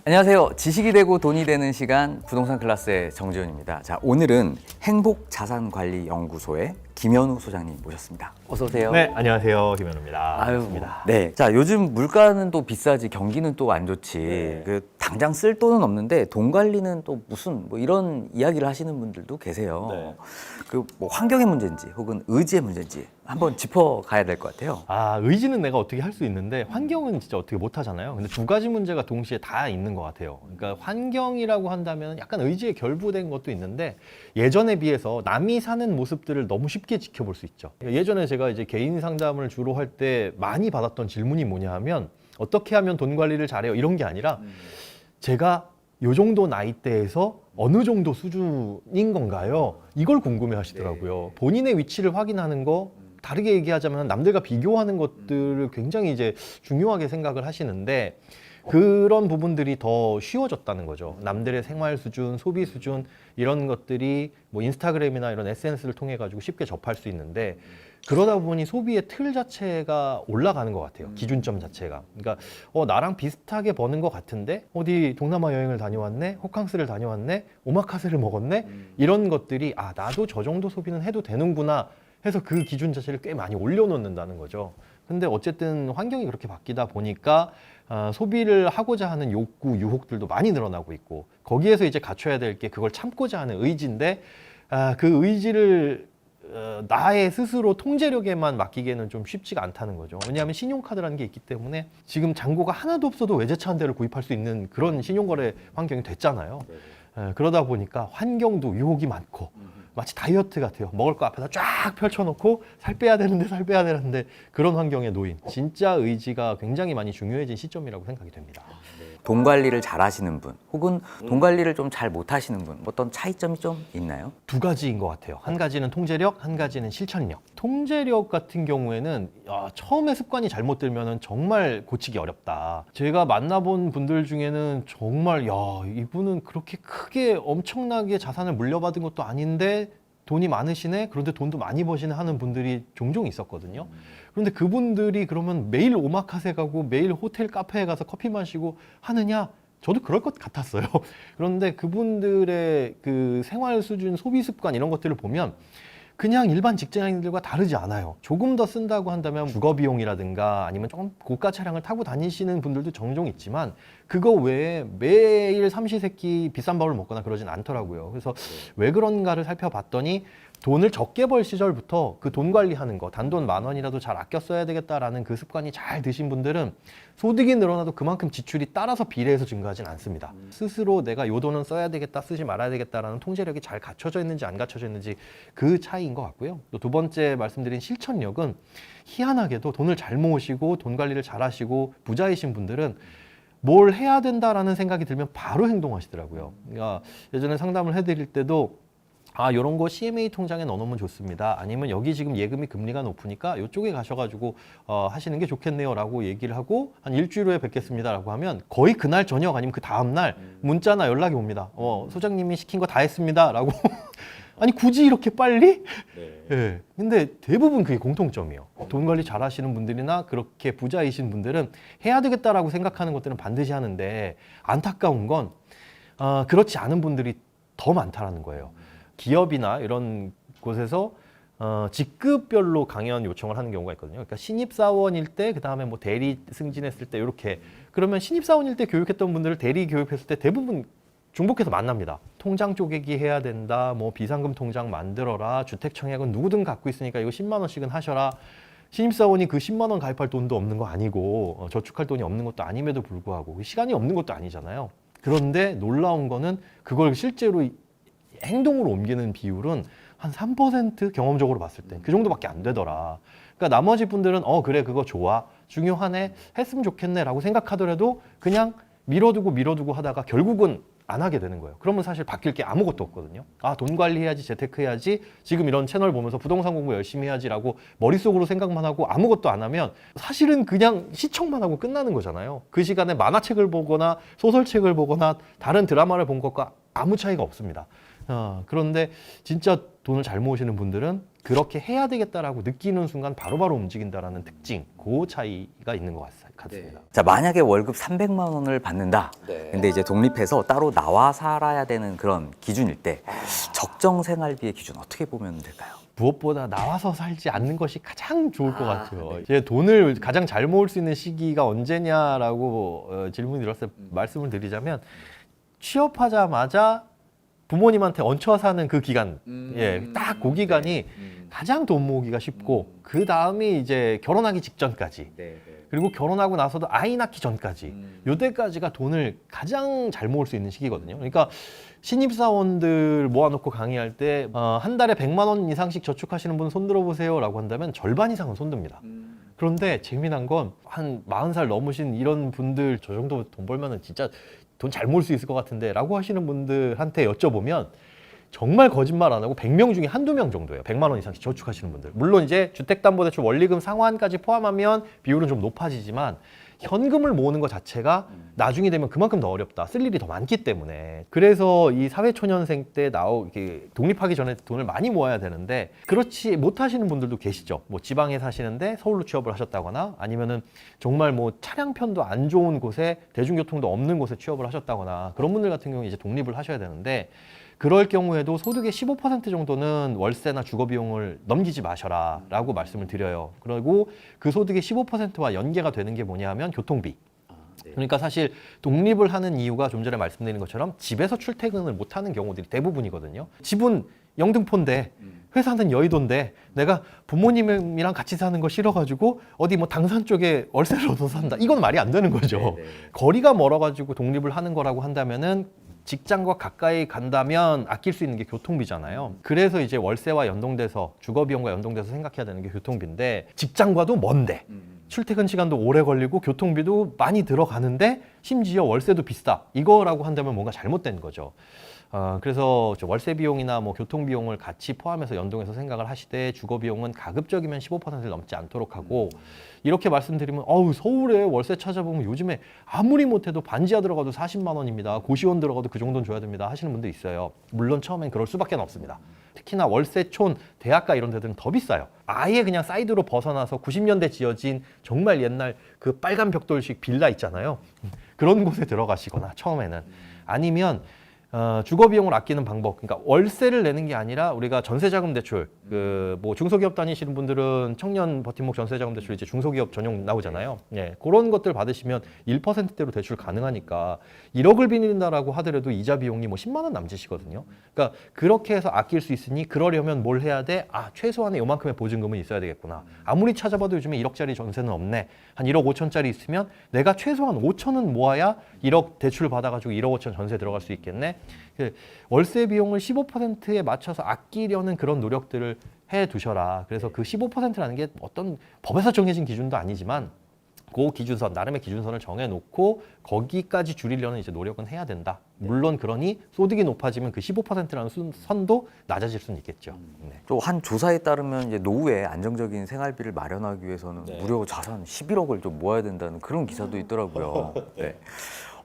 안녕하세요. 지식이 되고 돈이 되는 시간 부동산 클래스의 정지훈입니다. 자, 오늘은 행복자산관리연구소의 김현우 소장님 모셨습니다. 어서 오세요. 네, 안녕하세요. 김현우입니다. 아유, 반갑습니다. 네. 자, 요즘 물가는 또 비싸지 경기는 또 안 좋지. 네. 당장 쓸 돈은 없는데 돈 관리는 또 무슨 뭐 이런 이야기를 하시는 분들도 계세요. 네. 뭐 환경의 문제인지 혹은 의지의 문제인지 한번 짚어가야 될 것 같아요. 의지는 내가 어떻게 할 수 있는데 환경은 진짜 어떻게 못 하잖아요. 근데 두 가지 문제가 동시에 다 있는 것 같아요. 그러니까 환경이라고 한다면 약간 의지에 결부된 것도 있는데 예전에 비해서 남이 사는 모습들을 너무 쉽게 지켜볼 수 있죠. 그러니까 예전에 제가 이제 개인 상담을 주로 할 때 많이 받았던 질문이 뭐냐 하면 어떻게 하면 돈 관리를 잘해요? 이런 게 아니라 제가 요 정도 나이대에서 어느 정도 수준인 건가요? 이걸 궁금해 하시더라고요. 본인의 위치를 확인하는 거, 다르게 얘기하자면 남들과 비교하는 것들을 굉장히 이제 중요하게 생각을 하시는데 그런 부분들이 더 쉬워졌다는 거죠. 남들의 생활 수준, 소비 수준 이런 것들이 뭐 인스타그램이나 이런 SNS를 통해 가지고 쉽게 접할 수 있는데 그러다 보니 소비의 틀 자체가 올라가는 것 같아요. 기준점 자체가. 그러니까 나랑 비슷하게 버는 것 같은데 어디 동남아 여행을 다녀왔네, 호캉스를 다녀왔네, 오마카세를 먹었네 이런 것들이 나도 저 정도 소비는 해도 되는구나 해서 그 기준 자체를 꽤 많이 올려놓는다는 거죠. 근데 어쨌든 환경이 그렇게 바뀌다 보니까 소비를 하고자 하는 욕구, 유혹들도 많이 늘어나고 있고 거기에서 이제 갖춰야 될 게 그걸 참고자 하는 의지인데 그 의지를 나의 스스로 통제력에만 맡기기에는 좀 쉽지가 않다는 거죠. 왜냐하면 신용카드라는 게 있기 때문에 지금 잔고가 하나도 없어도 외제차 한 대를 구입할 수 있는 그런 신용거래 환경이 됐잖아요. 그러다 보니까 환경도 유혹이 많고 마치 다이어트 같아요. 먹을 거 앞에다 쫙 펼쳐놓고 살 빼야 되는데 그런 환경에 놓인 진짜 의지가 굉장히 많이 중요해진 시점이라고 생각이 됩니다. 돈 관리를 잘 하시는 분 혹은 돈 관리를 좀 잘 못 하시는 분 어떤 차이점이 좀 있나요? 두 가지인 것 같아요. 한 가지는 통제력, 한 가지는 실천력. 통제력 같은 경우에는 처음에 습관이 잘못 들면은 정말 고치기 어렵다. 제가 만나본 분들 중에는 정말 이분은 그렇게 크게 엄청나게 자산을 물려받은 것도 아닌데 돈이 많으시네? 그런데 돈도 많이 버시네 하는 분들이 종종 있었거든요. 그런데 그분들이 그러면 매일 오마카세 가고 매일 호텔 카페에 가서 커피 마시고 하느냐? 저도 그럴 것 같았어요. 그런데 그분들의 그 생활 수준, 소비 습관 이런 것들을 보면 그냥 일반 직장인들과 다르지 않아요. 조금 더 쓴다고 한다면 주거 비용이라든가 아니면 조금 고가 차량을 타고 다니시는 분들도 종종 있지만 그거 외에 매일 삼시세끼 비싼 밥을 먹거나 그러진 않더라고요. 그래서 왜 그런가를 살펴봤더니 돈을 적게 벌 시절부터 그 돈 관리하는 거, 단돈 10,000원이라도 잘 아껴 써야 되겠다라는 그 습관이 잘 드신 분들은 소득이 늘어나도 그만큼 지출이 따라서 비례해서 증가하진 않습니다. 스스로 내가 요 돈은 써야 되겠다, 쓰지 말아야 되겠다라는 통제력이 잘 갖춰져 있는지 안 갖춰져 있는지 그 차이인 것 같고요. 또 두 번째 말씀드린 실천력은 희한하게도 돈을 잘 모으시고 돈 관리를 잘 하시고 부자이신 분들은 뭘 해야 된다라는 생각이 들면 바로 행동하시더라고요. 그러니까 예전에 상담을 해드릴 때도 요런 거 CMA 통장에 넣어놓으면 좋습니다. 아니면 여기 지금 예금이 금리가 높으니까 이쪽에 가셔가지고 하시는 게 좋겠네요 라고 얘기를 하고 한 일주일 후에 뵙겠습니다 라고 하면 거의 그날 저녁 아니면 그 다음날 문자나 연락이 옵니다. 소장님이 시킨 거 다 했습니다 라고 아니 굳이 이렇게 빨리? 네. 근데 대부분 그게 공통점이에요. 돈 관리 잘 하시는 분들이나 그렇게 부자이신 분들은 해야 되겠다라고 생각하는 것들은 반드시 하는데 안타까운 건 그렇지 않은 분들이 더 많다라는 거예요. 기업이나 이런 곳에서 직급별로 강연 요청을 하는 경우가 있거든요. 그러니까 신입사원일 때, 그 다음에 뭐 대리 승진했을 때 이렇게 그러면 신입사원일 때 교육했던 분들을 대리 교육했을 때 대부분 중복해서 만납니다. 통장 쪼개기 해야 된다, 뭐 비상금 통장 만들어라, 주택청약은 누구든 갖고 있으니까 이거 10만 원씩은 하셔라. 신입사원이 그 10만 원 가입할 돈도 없는 거 아니고 저축할 돈이 없는 것도 아님에도 불구하고 시간이 없는 것도 아니잖아요. 그런데 놀라운 거는 그걸 실제로 행동으로 옮기는 비율은 한 3% 경험적으로 봤을 때 그 정도밖에 안 되더라. 그러니까 나머지 분들은 그래 그거 좋아 중요하네 했으면 좋겠네 라고 생각하더라도 그냥 밀어두고 하다가 결국은 안 하게 되는 거예요. 그러면 사실 바뀔 게 아무것도 없거든요. 돈 관리해야지, 재테크해야지, 지금 이런 채널 보면서 부동산 공부 열심히 해야지라고 머릿속으로 생각만 하고 아무것도 안 하면 사실은 그냥 시청만 하고 끝나는 거잖아요. 그 시간에 만화책을 보거나 소설책을 보거나 다른 드라마를 본 것과 아무 차이가 없습니다. 그런데 진짜 돈을 잘 모으시는 분들은 그렇게 해야 되겠다라고 느끼는 순간 바로바로 움직인다라는 특징, 그 차이가 있는 것 같습니다. 자, 만약에 월급 300만 원을 받는다. 근데 이제 독립해서 따로 나와 살아야 되는 그런 기준일 때 적정 생활비의 기준 어떻게 보면 될까요? 무엇보다 나와서 살지 않는 것이 가장 좋을 것 같아요. 제 돈을 가장 잘 모을 수 있는 시기가 언제냐라고 질문이 들었을 때 말씀을 드리자면 취업하자마자 부모님한테 얹혀 사는 그 기간, 딱 그 기간이 가장 돈 모으기가 쉽고 그 다음이 이제 결혼하기 직전까지 그리고 결혼하고 나서도 아이 낳기 전까지 요때까지가 돈을 가장 잘 모을 수 있는 시기거든요. 그러니까 신입사원들 모아놓고 강의할 때 한 달에 100만 원 이상씩 저축하시는 분 손들어 보세요 라고 한다면 절반 이상은 손듭니다. 그런데 재미난 건 한 40살 넘으신 이런 분들 저 정도 돈 벌면은 진짜 돈 잘 모을 수 있을 것 같은데 라고 하시는 분들한테 여쭤보면 정말 거짓말 안 하고 100명 중에 한두 명 정도예요. 100만 원 이상씩 저축하시는 분들. 물론 이제 주택담보대출 원리금 상환까지 포함하면 비율은 좀 높아지지만 현금을 모으는 것 자체가 나중에 되면 그만큼 더 어렵다. 쓸 일이 더 많기 때문에. 그래서 이 사회초년생 때 이렇게 독립하기 전에 돈을 많이 모아야 되는데 그렇지 못하시는 분들도 계시죠. 뭐 지방에 사시는데 서울로 취업을 하셨다거나 아니면은 정말 뭐 차량편도 안 좋은 곳에 대중교통도 없는 곳에 취업을 하셨다거나 그런 분들 같은 경우에 이제 독립을 하셔야 되는데 그럴 경우에도 소득의 15% 정도는 월세나 주거비용을 넘기지 마셔라 라고 말씀을 드려요. 그리고 그 소득의 15%와 연계가 되는 게 뭐냐 하면 교통비. 그러니까 사실 독립을 하는 이유가 좀 전에 말씀드린 것처럼 집에서 출퇴근을 못하는 경우들이 대부분이거든요. 집은 영등포인데 회사는 여의도인데 내가 부모님이랑 같이 사는 거 싫어가지고 어디 뭐 당산 쪽에 월세를 얻어서 산다. 이건 말이 안 되는 거죠. 거리가 멀어가지고 독립을 하는 거라고 한다면은 직장과 가까이 간다면 아낄 수 있는 게 교통비잖아요. 그래서 이제 월세와 연동돼서 주거비용과 연동돼서 생각해야 되는 게 교통비인데 직장과도 먼데 출퇴근 시간도 오래 걸리고 교통비도 많이 들어가는데 심지어 월세도 비싸. 이거라고 한다면 뭔가 잘못된 거죠. 그래서 월세 비용이나 뭐 교통 비용을 같이 포함해서 연동해서 생각을 하시되 주거 비용은 가급적이면 15%를 넘지 않도록 하고 이렇게 말씀드리면 서울에 월세 찾아보면 요즘에 아무리 못해도 반지하 들어가도 40만 원입니다. 고시원 들어가도 그 정도는 줘야 됩니다 하시는 분도 있어요. 물론 처음엔 그럴 수밖에 없습니다. 특히나 월세촌, 대학가 이런 데들은 더 비싸요. 아예 그냥 사이드로 벗어나서 90년대 지어진 정말 옛날 그 빨간 벽돌식 빌라 있잖아요. 그런 곳에 들어가시거나 처음에는 아니면 주거 비용을 아끼는 방법. 그러니까 월세를 내는 게 아니라 우리가 전세자금 대출, 뭐 중소기업 다니시는 분들은 청년 버팀목 전세자금 대출 이제 중소기업 전용 나오잖아요. 그런 것들 받으시면 1%대로 대출 가능하니까 1억을 빌린다라고 하더라도 이자 비용이 뭐 10만 원 남짓이거든요. 그러니까 그렇게 해서 아낄 수 있으니 그러려면 뭘 해야 돼? 최소한의 요만큼의 보증금은 있어야 되겠구나. 아무리 찾아봐도 요즘에 1억짜리 전세는 없네. 한 1억 5천짜리 있으면 내가 최소한 5천은 모아야 1억 대출 받아가지고 1억 5천 전세 들어갈 수 있겠네. 월세 비용을 15%에 맞춰서 아끼려는 그런 노력들을 해 두셔라. 그래서 그 15%라는 게 어떤 법에서 정해진 기준도 아니지만 그 기준선, 나름의 기준선을 정해놓고 거기까지 줄이려는 이제 노력은 해야 된다. 물론 그러니 소득이 높아지면 그 15%라는 선도 낮아질 수는 있겠죠. 또 한 조사에 따르면 이제 노후에 안정적인 생활비를 마련하기 위해서는 무려 자산 11억을 좀 모아야 된다는 그런 기사도 있더라고요.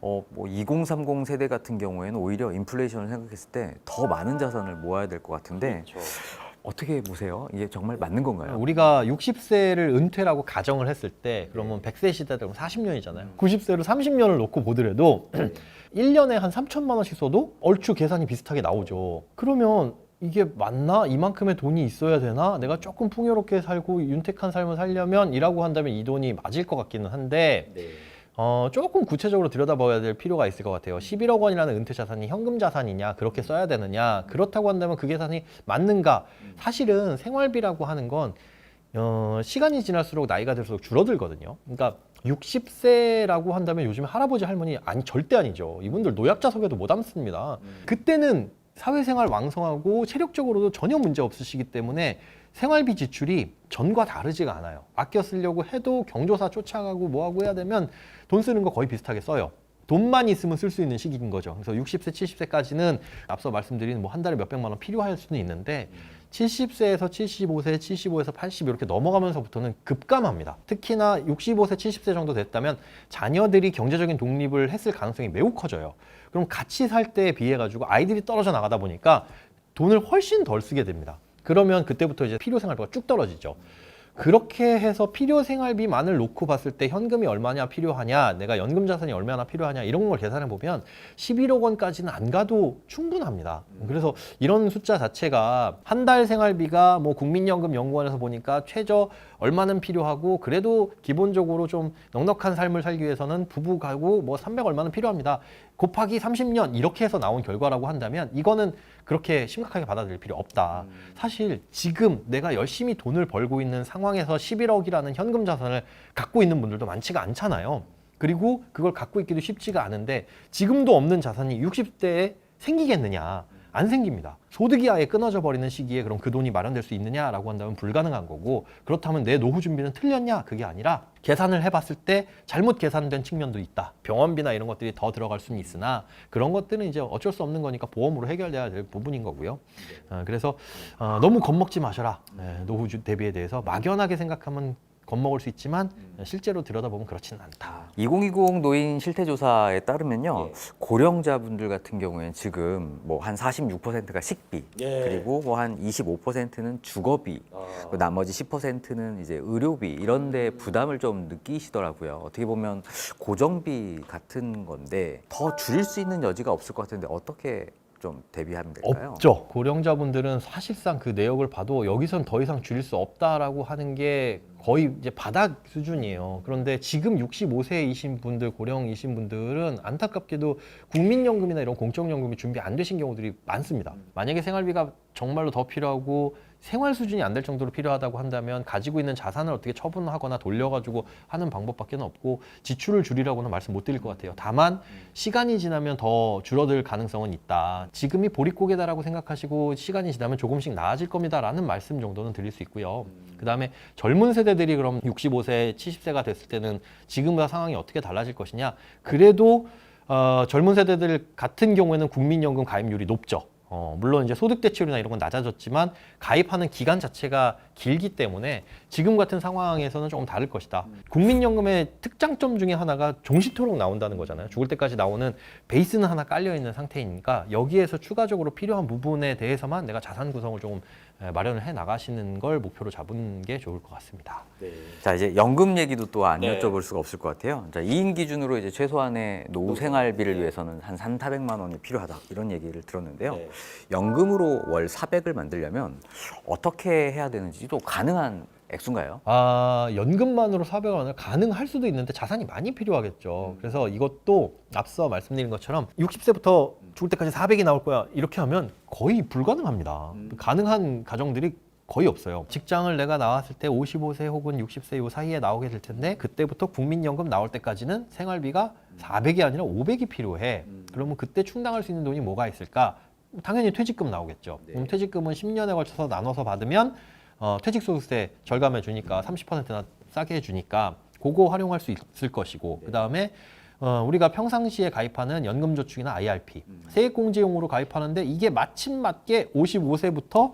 뭐 2030 세대 같은 경우에는 오히려 인플레이션을 생각했을 때 더 많은 자산을 모아야 될 것 같은데 어떻게 보세요? 이게 정말 맞는 건가요? 우리가 60세를 은퇴라고 가정을 했을 때 그러면 100세 시대 되면 40년이잖아요. 90세로 30년을 놓고 보더라도 1년에 한 3천만 원씩 써도 얼추 계산이 비슷하게 나오죠. 그러면 이게 맞나? 이만큼의 돈이 있어야 되나? 내가 조금 풍요롭게 살고 윤택한 삶을 살려면 이라고 한다면 이 돈이 맞을 것 같기는 한데 조금 구체적으로 들여다봐야 될 필요가 있을 것 같아요. 11억 원이라는 은퇴 자산이 현금 자산이냐, 그렇게 써야 되느냐, 그렇다고 한다면 그 계산이 맞는가? 사실은 생활비라고 하는 건 시간이 지날수록 나이가 들수록 줄어들거든요. 그러니까 60세라고 한다면 요즘 할아버지 할머니 절대 아니죠. 이분들 노약자석에도 못 앉습니다. 그때는 사회생활 왕성하고 체력적으로도 전혀 문제 없으시기 때문에 생활비 지출이 전과 다르지가 않아요. 아껴 쓰려고 해도 경조사 쫓아가고 뭐하고 해야 되면 돈 쓰는 거 거의 비슷하게 써요. 돈만 있으면 쓸 수 있는 시기인 거죠. 그래서 60세, 70세까지는 앞서 말씀드린 뭐 한 달에 몇백만 원 필요할 수는 있는데 70세에서 75세, 75에서 80 이렇게 넘어가면서부터는 급감합니다. 특히나 65세, 70세 정도 됐다면 자녀들이 경제적인 독립을 했을 가능성이 매우 커져요. 그럼 같이 살 때에 비해 가지고 아이들이 떨어져 나가다 보니까 돈을 훨씬 덜 쓰게 됩니다. 그러면 그때부터 이제 필요 생활비가 쭉 떨어지죠. 그렇게 해서 필요 생활비만을 놓고 봤을 때 현금이 얼마냐 필요하냐, 내가 연금 자산이 얼마나 필요하냐 이런 걸 계산해 보면 11억 원까지는 안 가도 충분합니다. 그래서 이런 숫자 자체가 한 달 생활비가 뭐 국민연금연구원에서 보니까 최저 얼마는 필요하고 그래도 기본적으로 좀 넉넉한 삶을 살기 위해서는 부부 가구 뭐 300 얼마는 필요합니다. 곱하기 30년 이렇게 해서 나온 결과라고 한다면 이거는 그렇게 심각하게 받아들일 필요 없다. 사실 지금 내가 열심히 돈을 벌고 있는 상황에서 11억이라는 현금 자산을 갖고 있는 분들도 많지가 않잖아요. 그리고 그걸 갖고 있기도 쉽지가 않은데 지금도 없는 자산이 60대에 생기겠느냐? 안 생깁니다. 소득이 아예 끊어져 버리는 시기에 그럼 그 돈이 마련될 수 있느냐라고 한다면 불가능한 거고, 그렇다면 내 노후 준비는 틀렸냐? 그게 아니라 계산을 해봤을 때 잘못 계산된 측면도 있다. 병원비나 이런 것들이 더 들어갈 수는 있으나 그런 것들은 이제 어쩔 수 없는 거니까 보험으로 해결돼야 될 부분인 거고요. 그래서 너무 겁먹지 마셔라. 노후 대비에 대해서 막연하게 생각하면 겁먹을 수 있지만 실제로 들여다보면 그렇지는 않다. 2020 노인 실태조사에 따르면요, 예. 고령자분들 같은 경우에는 지금 뭐 한 46%가 식비, 예. 그리고 뭐 한 25%는 주거비, 그 나머지 10%는 이제 의료비 이런 데 부담을 좀 느끼시더라고요. 어떻게 보면 고정비 같은 건데 더 줄일 수 있는 여지가 없을 것 같은데 어떻게 좀 대비하면 될까요? 없죠. 고령자분들은 사실상 그 내역을 봐도 여기선 더 이상 줄일 수 없다라고 하는 게 거의 이제 바닥 수준이에요. 그런데 지금 65세이신 분들, 고령이신 분들은 안타깝게도 국민연금이나 이런 공적연금이 준비 안 되신 경우들이 많습니다. 만약에 생활비가 정말로 더 필요하고 생활 수준이 안 될 정도로 필요하다고 한다면 가지고 있는 자산을 어떻게 처분하거나 돌려가지고 하는 방법밖에 없고 지출을 줄이라고는 말씀 못 드릴 것 같아요. 다만 시간이 지나면 더 줄어들 가능성은 있다. 지금이 보릿고개다라고 생각하시고 시간이 지나면 조금씩 나아질 겁니다라는 말씀 정도는 드릴 수 있고요. 그다음에 젊은 세대들이 그럼 65세, 70세가 됐을 때는 지금과 상황이 어떻게 달라질 것이냐. 그래도 젊은 세대들 같은 경우에는 국민연금 가입률이 높죠. 물론 이제 소득 대체율이나 이런 건 낮아졌지만 가입하는 기간 자체가 길기 때문에 지금 같은 상황에서는 조금 다를 것이다. 국민연금의 특장점 중에 하나가 종시토록 나온다는 거잖아요. 죽을 때까지 나오는 베이스는 하나 깔려 있는 상태이니까 여기에서 추가적으로 필요한 부분에 대해서만 내가 자산 구성을 조금 마련을 해 나가시는 걸 목표로 잡은 게 좋을 것 같습니다. 네. 자, 이제 연금 얘기도 또 안 네. 여쭤볼 수가 없을 것 같아요. 자, 2인 기준으로 이제 최소한의 노후 생활비를 위해서는 한 3,400만 원이 필요하다 이런 얘기를 들었는데요. 네. 연금으로 월 400을 만들려면 어떻게 해야 되는지 또 가능한 액수인가요? 연금만으로 400원을 가능할 수도 있는데 자산이 많이 필요하겠죠. 그래서 이것도 앞서 말씀드린 것처럼 60세부터 죽을 때까지 400이 나올 거야 이렇게 하면 거의 불가능합니다. 가능한 가정들이 거의 없어요. 직장을 내가 나왔을 때 55세 혹은 60세 요 사이에 나오게 될 텐데 그때부터 국민연금 나올 때까지는 생활비가 400이 아니라 500이 필요해. 그러면 그때 충당할 수 있는 돈이 뭐가 있을까? 당연히 퇴직금 나오겠죠. 그럼 퇴직금은 10년에 걸쳐서 나눠서 받으면 퇴직소득세 절감해 주니까 30%나 싸게 해주니까 그거 활용할 수 있을 것이고, 그 다음에 우리가 평상시에 가입하는 연금저축이나 IRP 세액공제용으로 가입하는데 이게 마침 맞게 55세부터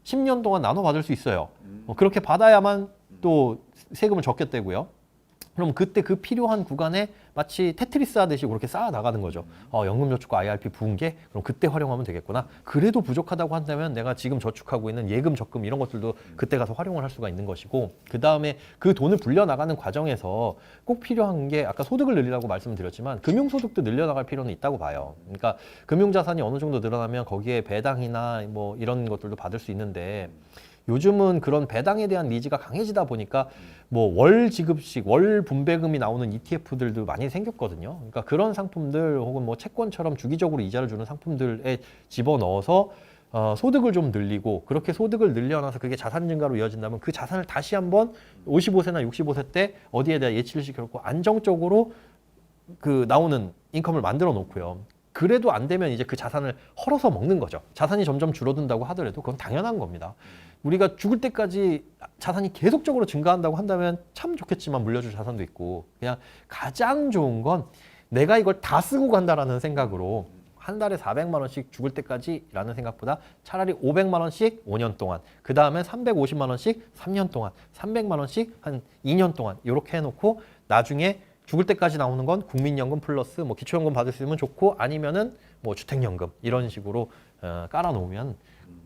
10년 동안 나눠 받을 수 있어요. 그렇게 받아야만 또 세금을 적게 떼고요. 그럼 그때 그 필요한 구간에 마치 테트리스 하듯이 그렇게 쌓아 나가는 거죠. 연금저축과 IRP 부은 게 그럼 그때 활용하면 되겠구나. 그래도 부족하다고 한다면 내가 지금 저축하고 있는 예금, 적금 이런 것들도 그때 가서 활용을 할 수가 있는 것이고, 그 다음에 그 돈을 불려나가는 과정에서 꼭 필요한 게 아까 소득을 늘리라고 말씀을 드렸지만 금융소득도 늘려나갈 필요는 있다고 봐요. 그러니까 금융자산이 어느 정도 늘어나면 거기에 배당이나 뭐 이런 것들도 받을 수 있는데 요즘은 그런 배당에 대한 니즈가 강해지다 보니까 뭐 월 지급식, 월 분배금이 나오는 ETF들도 많이 생겼거든요. 그러니까 그런 상품들 혹은 뭐 채권처럼 주기적으로 이자를 주는 상품들에 집어넣어서 소득을 좀 늘리고, 그렇게 소득을 늘려놔서 그게 자산 증가로 이어진다면 그 자산을 다시 한번 55세나 65세 때 어디에 대한 예치를 시켜놓고 안정적으로 그 나오는 인컴을 만들어 놓고요. 그래도 안 되면 이제 그 자산을 헐어서 먹는 거죠. 자산이 점점 줄어든다고 하더라도 그건 당연한 겁니다. 우리가 죽을 때까지 자산이 계속적으로 증가한다고 한다면 참 좋겠지만 물려줄 자산도 있고, 그냥 가장 좋은 건 내가 이걸 다 쓰고 간다라는 생각으로 한 달에 400만 원씩 죽을 때까지라는 생각보다 차라리 500만 원씩 5년 동안, 그 다음에 350만 원씩 3년 동안, 300만 원씩 한 2년 동안 이렇게 해놓고 나중에 죽을 때까지 나오는 건 국민연금 플러스 뭐 기초연금 받을 수 있으면 좋고, 아니면은 뭐 주택연금 이런 식으로 깔아놓으면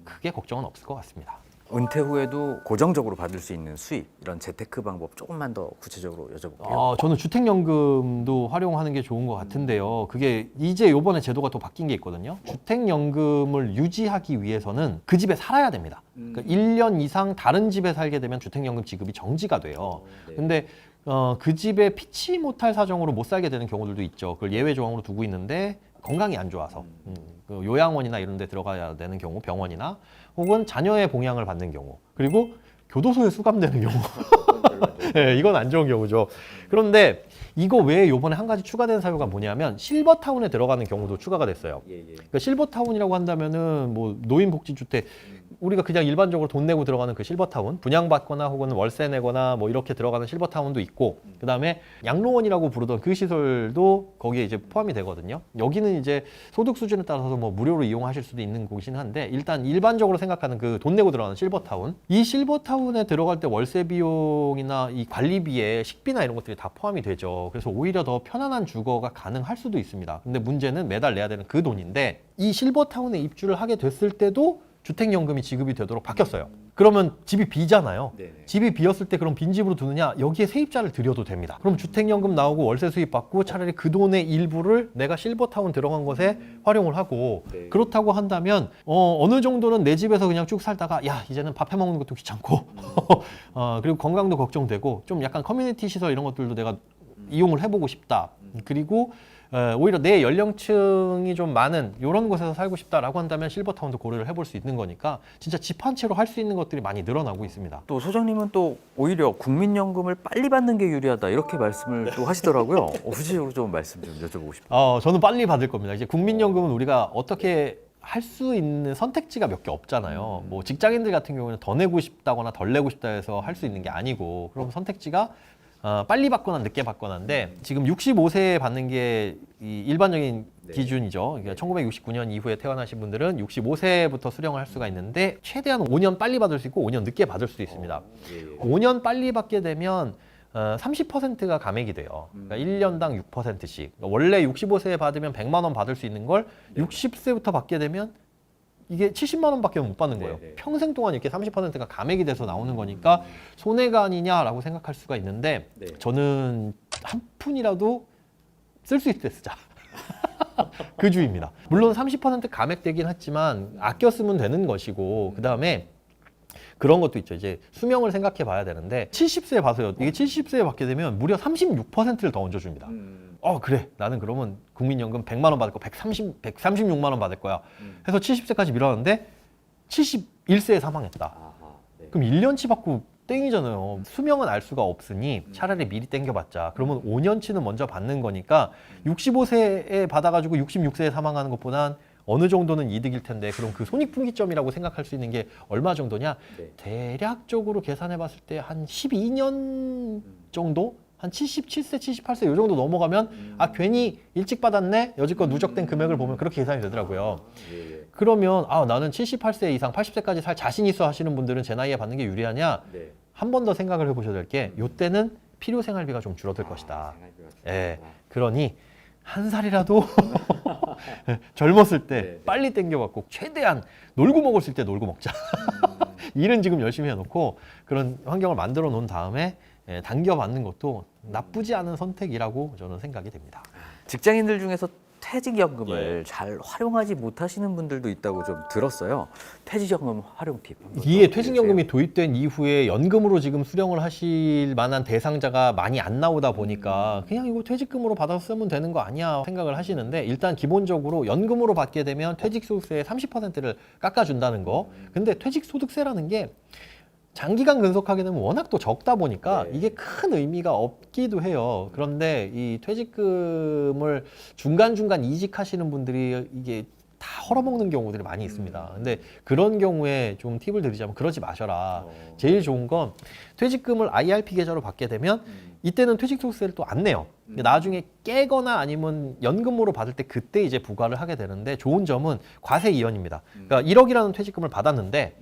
크게 걱정은 없을 것 같습니다. 은퇴 후에도 고정적으로 받을 수 있는 수입, 이런 재테크 방법 조금만 더 구체적으로 여쭤볼게요. 저는 주택연금도 활용하는 게 좋은 것 같은데요. 그게 이제 요번에 제도가 또 바뀐 게 있거든요. 주택연금을 유지하기 위해서는 그 집에 살아야 됩니다. 그러니까 1년 이상 다른 집에 살게 되면 주택연금 지급이 정지가 돼요. 근데 그 집에 피치 못할 사정으로 못 살게 되는 경우들도 있죠. 그걸 예외 조항으로 두고 있는데 건강이 안 좋아서 그 요양원이나 이런 데 들어가야 되는 경우, 병원이나 혹은 자녀의 봉양을 받는 경우, 그리고 교도소에 수감되는 경우. 네, 이건 안 좋은 경우죠. 그런데 이거 외에 요번에 한 가지 추가된 사유가 뭐냐면 실버타운에 들어가는 경우도 추가가 됐어요. 그러니까 실버타운이라고 한다면은 뭐 노인복지주택, 우리가 그냥 일반적으로 돈 내고 들어가는 그 실버타운, 분양받거나 혹은 월세 내거나 뭐 이렇게 들어가는 실버타운도 있고, 그다음에 양로원이라고 부르던 그 시설도 거기에 이제 포함이 되거든요. 여기는 이제 소득 수준에 따라서 뭐 무료로 이용하실 수도 있는 곳이긴 한데, 일단 일반적으로 생각하는 그 돈 내고 들어가는 실버타운, 이 실버타운에 들어갈 때 월세 비용이나 이 관리비에 식비나 이런 것들이 다 포함이 되죠. 그래서 오히려 더 편안한 주거가 가능할 수도 있습니다. 근데 문제는 매달 내야 되는 그 돈인데, 이 실버타운에 입주를 하게 됐을 때도 주택연금이 지급이 되도록 바뀌었어요. 그러면 집이 비잖아요. 집이 비었을 때 그럼 빈집으로 두느냐? 여기에 세입자를 들여도 됩니다. 그럼 주택연금 나오고 월세 수입 받고 차라리 그 돈의 일부를 내가 실버타운 들어간 것에 활용을 하고, 그렇다고 한다면 어느 정도는 내 집에서 그냥 쭉 살다가 야 이제는 밥 해먹는 것도 귀찮고 그리고 건강도 걱정되고 좀 약간 커뮤니티 시설 이런 것들도 내가 이용을 해보고 싶다. 그리고 오히려 내 연령층이 좀 많은 이런 곳에서 살고 싶다라고 한다면 실버타운도 고려를 해볼 수 있는 거니까 진짜 집 한 채로 할 수 있는 것들이 많이 늘어나고 있습니다. 또 소장님은 또 오히려 국민연금을 빨리 받는 게 유리하다 이렇게 말씀을 또 하시더라고요. 구체적으로 좀 말씀 좀 여쭤보고 싶어요. 저는 빨리 받을 겁니다. 이제 국민연금은 우리가 어떻게 할 수 있는 선택지가 몇 개 없잖아요. 뭐 직장인들 같은 경우는 더 내고 싶다거나 덜 내고 싶다 해서 할 수 있는 게 아니고, 그럼 선택지가 빨리 받거나 늦게 받거나인데, 지금 65세에 받는 게 이 일반적인 기준이죠. 그러니까 1969년 이후에 태어나신 분들은 65세부터 수령을 할 수가 있는데, 최대한 5년 빨리 받을 수 있고 5년 늦게 받을 수도 있습니다. 5년 빨리 받게 되면 30%가 감액이 돼요. 그러니까 1년당 6%씩. 그러니까 원래 65세에 받으면 100만 원 받을 수 있는 걸 60세부터 받게 되면 이게 70만 원밖에 못 받는 거예요. 평생 동안 이렇게 30%가 감액이 돼서 나오는 거니까 손해가 아니냐라고 생각할 수가 있는데, 저는 한 푼이라도 쓸 수 있을 때 쓰자. 그 주의입니다. 물론 30% 감액되긴 했지만 아껴 쓰면 되는 것이고, 그 다음에 그런 것도 있죠. 이제 수명을 생각해 봐야 되는데, 70세에 봐서요. 이게 70세에 받게 되면 무려 36%를 더 얹어줍니다. 그래. 나는 그러면 국민연금 100만 원 받을 거 136만 원 받을 거야. 해서 70세까지 밀었는데 71세에 사망했다. 그럼 1년치 받고 땡이잖아요. 수명은 알 수가 없으니 차라리 미리 땡겨봤자. 그러면 5년치는 먼저 받는 거니까 65세에 받아가지고 66세에 사망하는 것보단 어느 정도는 이득일 텐데, 그럼 그 손익분기점이라고 생각할 수 있는 게 얼마 정도냐? 대략적으로 계산해 봤을 때 한 12년 정도? 한 77세, 78세 이 정도 넘어가면 괜히 일찍 받았네? 여지껏 누적된 금액을 보면 그렇게 계산이 되더라고요. 그러면 나는 78세 이상 80세까지 살 자신 있어 하시는 분들은 제 나이에 받는 게 유리하냐? 한 번 더 생각을 해보셔야 될 게, 이때는 필요 생활비가 좀 줄어들 것이다. 그러니 한 살이라도 젊었을 때 빨리 땡겨갖고 최대한 놀고 먹었을 때 놀고 먹자. 일은 지금 열심히 해놓고 그런 환경을 만들어 놓은 다음에 당겨받는 것도 나쁘지 않은 선택이라고 저는 생각이 됩니다. 직장인들 중에서 퇴직연금을 잘 활용하지 못하시는 분들도 있다고 좀 들었어요. 퇴직연금 활용 팁. 이게 퇴직연금이 도입된 이후에 연금으로 지금 수령을 하실 만한 대상자가 많이 안 나오다 보니까 그냥 이거 퇴직금으로 받아서 쓰면 되는 거 아니야 생각을 하시는데, 일단 기본적으로 연금으로 받게 되면 퇴직소득세의 30%를 깎아준다는 거. 근데 퇴직소득세라는 게 장기간 근속하게 되면 워낙 또 적다 보니까 이게 큰 의미가 없기도 해요. 그런데 이 퇴직금을 중간중간 이직하시는 분들이 이게 다 헐어먹는 경우들이 많이 있습니다. 근데 그런 경우에 좀 팁을 드리자면 그러지 마셔라. 제일 좋은 건 퇴직금을 IRP 계좌로 받게 되면 이때는 퇴직소득세를 또 안 내요. 나중에 깨거나 아니면 연금으로 받을 때 그때 이제 부과를 하게 되는데, 좋은 점은 과세 이연입니다. 그러니까 1억이라는 퇴직금을 받았는데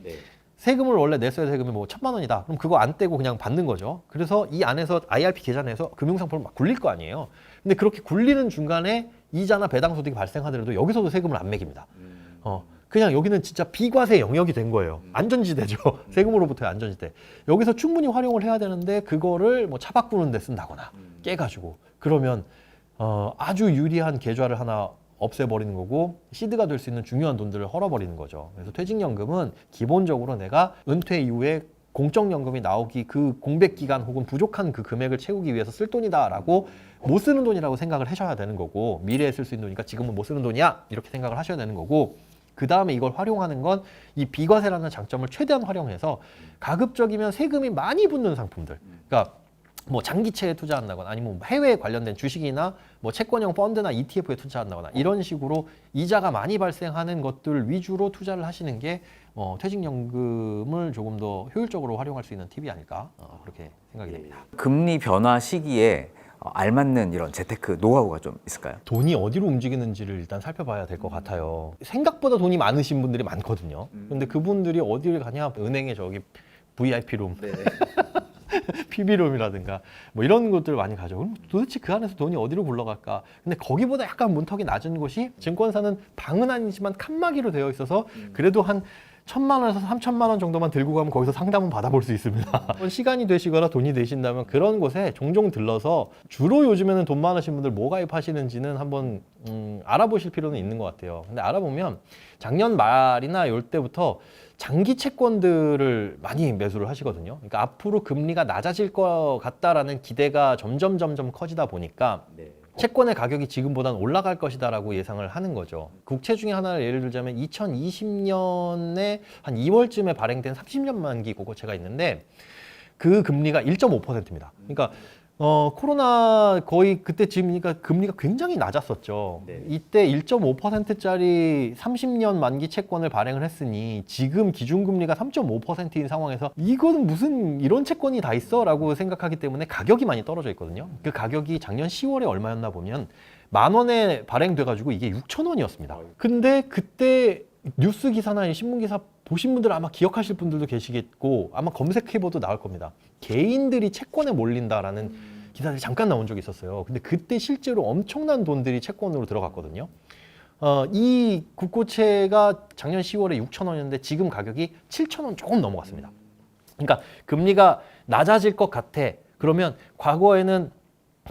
세금을 원래 냈어야 세금이 뭐 1,000만 원이다. 그럼 그거 안 떼고 그냥 받는 거죠. 그래서 이 안에서 IRP 계좌 내에서 금융상품을 막 굴릴 거 아니에요. 근데 그렇게 굴리는 중간에 이자나 배당 소득이 발생하더라도 여기서도 세금을 안 매깁니다. 그냥 여기는 진짜 비과세 영역이 된 거예요. 안전지대죠. 세금으로부터의 안전지대. 여기서 충분히 활용을 해야 되는데 그거를 뭐 차 바꾸는 데 쓴다거나 깨가지고 그러면 아주 유리한 계좌를 하나 없애버리는 거고 시드가 될 수 있는 중요한 돈들을 헐어버리는 거죠. 그래서 퇴직연금은 기본적으로 내가 은퇴 이후에 공적연금이 나오기 그 공백기간 혹은 부족한 그 금액을 채우기 위해서 쓸 돈이다라고 못 쓰는 돈이라고 생각을 하셔야 되는 거고 미래에 쓸 수 있는 돈이니까 지금은 못 쓰는 돈이야 이렇게 생각을 하셔야 되는 거고 그 다음에 이걸 활용하는 건 이 비과세라는 장점을 최대한 활용해서 가급적이면 세금이 많이 붙는 상품들 그러니까 뭐 장기채에 투자한다거나 아니면 해외에 관련된 주식이나 뭐 채권형 펀드나 ETF에 투자한다거나 이런 식으로 이자가 많이 발생하는 것들 위주로 투자를 하시는 게 퇴직연금을 조금 더 효율적으로 활용할 수 있는 팁이 아닐까 그렇게 생각이 됩니다. 금리 변화 시기에 알맞는 이런 재테크 노하우가 좀 있을까요? 돈이 어디로 움직이는지를 일단 살펴봐야 될 것 같아요. 생각보다 돈이 많으신 분들이 많거든요. 근데 그분들이 어디를 가냐? 은행에 저기 VIP룸, PB룸이라든가 뭐 이런 것들을 많이 가죠. 그럼 도대체 그 안에서 돈이 어디로 굴러갈까? 근데 거기보다 약간 문턱이 낮은 곳이 증권사는 방은 아니지만 칸막이로 되어 있어서 그래도 한 1,000만 원에서 3,000만 원 정도만 들고 가면 거기서 상담은 받아볼 수 있습니다. 시간이 되시거나 돈이 되신다면 그런 곳에 종종 들러서 주로 요즘에는 돈 많으신 분들 뭐 가입하시는지는 한번 알아보실 필요는 있는 것 같아요. 근데 알아보면 작년 말이나 요 때부터 장기 채권들을 많이 매수를 하시거든요. 그러니까 앞으로 금리가 낮아질 것 같다라는 기대가 점점 커지다 보니까 채권의 가격이 지금보다는 올라갈 것이다라고 예상을 하는 거죠. 국채 중에 하나를 예를 들자면 2020년에 한 2월쯤에 발행된 30년 만기 국고채가 있는데 그 금리가 1.5%입니다. 그러니까 코로나 거의 그때쯤이니까 금리가 굉장히 낮았었죠. 이때 1.5%짜리 30년 만기 채권을 발행을 했으니 지금 기준금리가 3.5%인 상황에서 이건 무슨 이런 채권이 다 있어? 라고 생각하기 때문에 가격이 많이 떨어져 있거든요. 그 가격이 작년 10월에 얼마였나 보면 10,000원에 발행돼가지고 이게 6,000원이었습니다. 근데 그때 뉴스 기사나 신문 기사 보신 분들 아마 기억하실 분들도 계시겠고 아마 검색해봐도 나올 겁니다. 개인들이 채권에 몰린다라는 기사들이 잠깐 나온 적이 있었어요. 근데 그때 실제로 엄청난 돈들이 채권으로 들어갔거든요. 이 국고채가 작년 10월에 6,000원이었는데 지금 가격이 7,000원 조금 넘어갔습니다. 그러니까 금리가 낮아질 것 같아. 그러면 과거에는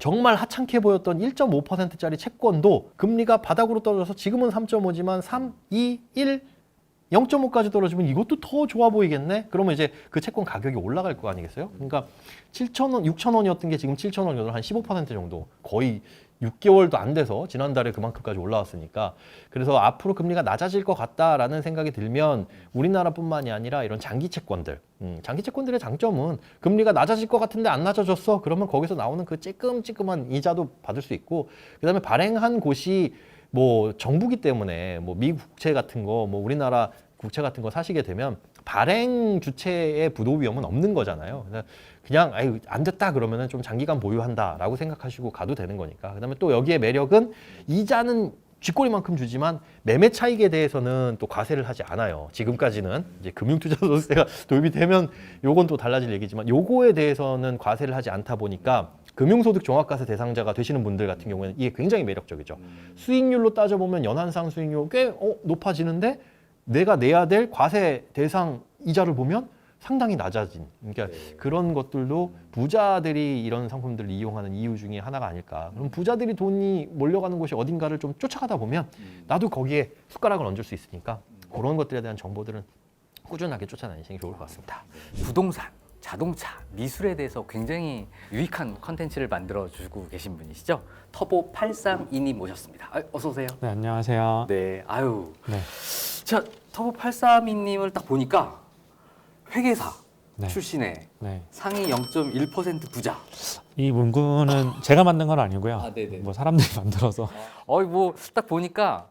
정말 하찮게 보였던 1.5%짜리 채권도 금리가 바닥으로 떨어져서 지금은 3.5지만 3, 2, 1 0.5까지 떨어지면 이것도 더 좋아 보이겠네? 그러면 이제 그 채권 가격이 올라갈 거 아니겠어요? 그러니까 7,000원, 6,000원이었던 게 지금 7,000원이어서 한 15% 정도 거의 6개월도 안 돼서 지난달에 그만큼까지 올라왔으니까 그래서 앞으로 금리가 낮아질 것 같다라는 생각이 들면 우리나라뿐만이 아니라 이런 장기 채권들 장기 채권들의 장점은 금리가 낮아질 것 같은데 안 낮아졌어? 그러면 거기서 나오는 그 찌끔찌끔한 이자도 받을 수 있고 그 다음에 발행한 곳이 뭐 정부기 때문에 뭐 미국 국채 같은 거 뭐 우리나라 국채 같은 거 사시게 되면 발행 주체의 부도 위험은 없는 거잖아요. 그냥 아유 안 됐다 그러면은 좀 장기간 보유한다라고 생각하시고 가도 되는 거니까. 그다음에 또 여기에 매력은 이자는 쥐꼬리만큼 주지만 매매 차익에 대해서는 또 과세를 하지 않아요. 지금까지는 이제 금융투자소득세가 도입이 되면 요건 또 달라질 얘기지만 요거에 대해서는 과세를 하지 않다 보니까 금융소득 종합과세 대상자가 되시는 분들 같은 경우에는 이게 굉장히 매력적이죠. 수익률로 따져보면 연한상 수익률 꽤 높아지는데 내가 내야 될 과세 대상 이자를 보면 상당히 낮아진 그러니까 그런 것들도 부자들이 이런 상품들을 이용하는 이유 중에 하나가 아닐까. 그럼 부자들이 돈이 몰려가는 곳이 어딘가를 좀 쫓아가다 보면 나도 거기에 숟가락을 얹을 수 있으니까 그런 것들에 대한 정보들은 꾸준하게 쫓아다니시는 게 좋을 것 같습니다. 부동산, 자동차, 미술에 대해서 굉장히 유익한 컨텐츠를 만들어주고 계신 분이시죠? 터보 832님 모셨습니다. 어서 오세요. 네, 안녕하세요. 네, 아유. 네. 자, 터보 832님을 딱 보니까 회계사 네. 출신의 네. 상위 0.1% 부자. 이 문구는 제가 만든 건 아니고요. 아, 네네. 뭐 사람들이 만들어서. 뭐 딱 보니까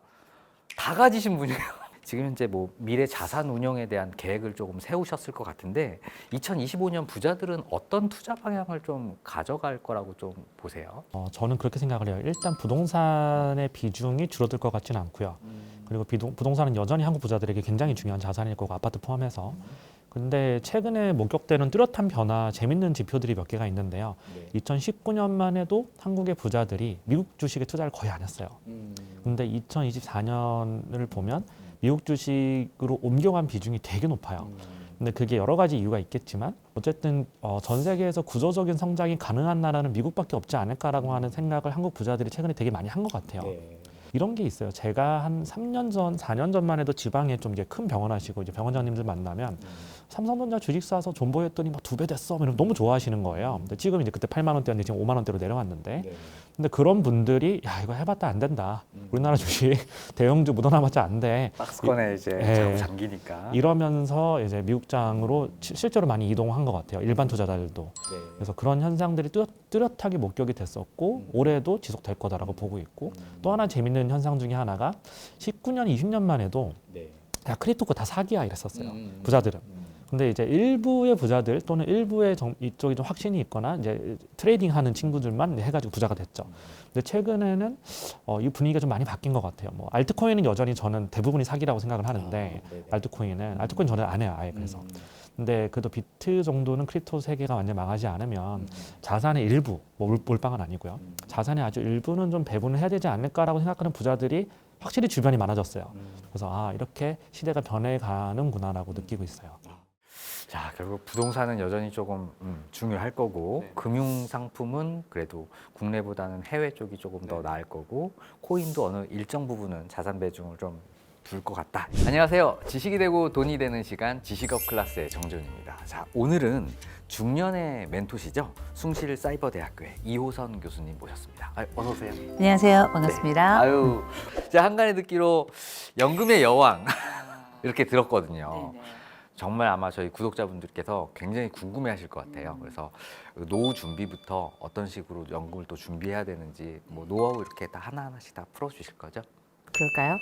다 가지신 분이에요. 지금 현재 뭐 미래 자산 운영에 대한 계획을 조금 세우셨을 것 같은데 2025년 부자들은 어떤 투자 방향을 좀 가져갈 거라고 좀 보세요? 저는 그렇게 생각을 해요. 일단 부동산의 비중이 줄어들 것 같지는 않고요. 그리고 부동산은 여전히 한국 부자들에게 굉장히 중요한 자산일 거고 아파트 포함해서. 근데 최근에 목격되는 뚜렷한 변화, 재밌는 지표들이 몇 개가 있는데요. 2019년만 해도 한국의 부자들이 미국 주식에 투자를 거의 안 했어요. 근데 2024년을 보면 미국 주식으로 옮겨간 비중이 되게 높아요. 근데 그게 여러 가지 이유가 있겠지만 어쨌든 전 세계에서 구조적인 성장이 가능한 나라는 미국밖에 없지 않을까라고 하는 생각을 한국 부자들이 최근에 되게 많이 한 것 같아요. 이런 게 있어요. 제가 한 3년 전, 4년 전만 해도 지방에 좀 이제 큰 병원 하시고 이제 병원장님들 만나면 삼성전자 주식 사서 존버했더니 막 2배 됐어. 이러면 너무 좋아하시는 거예요. 근데 지금 이제 그때 8만 원대였는데 지금 5만 원대로 내려왔는데 근데 그런 분들이 야 이거 해봤다 안 된다. 우리나라 주식 대형주 묻어나봤자 안 돼. 박스권에 이제 예. 자꾸 잠기니까. 이러면서 이제 미국장으로 실제로 많이 이동한 것 같아요. 일반 투자자들도. 그래서 그런 현상들이 뚜렷하게 목격이 됐었고 올해도 지속될 거다라고 보고 있고 또 하나 재밌는 현상 중에 하나가 19년, 20년만 해도 야 크립토코 다 사기야 이랬었어요. 부자들은. 근데 이제 일부의 부자들 또는 일부의 이쪽에 좀 확신이 있거나 이제 트레이딩하는 친구들만 해가지고 부자가 됐죠. 근데 최근에는 이 분위기가 좀 많이 바뀐 것 같아요. 뭐 알트코인은 여전히 저는 대부분이 사기라고 생각을 하는데 알트코인 저는 안 해요 아예 그래서. 근데 그래도 비트 정도는 크립토 세계가 완전 망하지 않으면 자산의 일부, 뭐 몰빵은 아니고요. 자산의 아주 일부는 좀 배분을 해야 되지 않을까라고 생각하는 부자들이 확실히 주변이 많아졌어요. 그래서 아 이렇게 시대가 변해가는구나라고 느끼고 있어요. 자, 결국 부동산은 여전히 조금 중요할 거고 금융 상품은 그래도 국내보다는 해외 쪽이 조금 더 나을 거고 코인도 어느 일정 부분은 자산 배중을 좀 둘 것 같다. 안녕하세요. 지식이 되고 돈이 되는 시간 지식업 클래스의 정준입니다. 자, 오늘은 중년의 멘토시죠. 숭실사이버대학교의 이호선 교수님 모셨습니다. 어서 오세요. 안녕하세요. 반갑습니다. 아유, 제가 한간에 듣기로 연금의 여왕 이렇게 들었거든요. 정말 아마 저희 구독자분들께서 굉장히 궁금해하실 것 같아요. 그래서 노후 준비부터 어떤 식으로 연금을 또 준비해야 되는지 뭐 노하우 이렇게 다 하나하나씩 다 풀어주실 거죠? 그럴까요?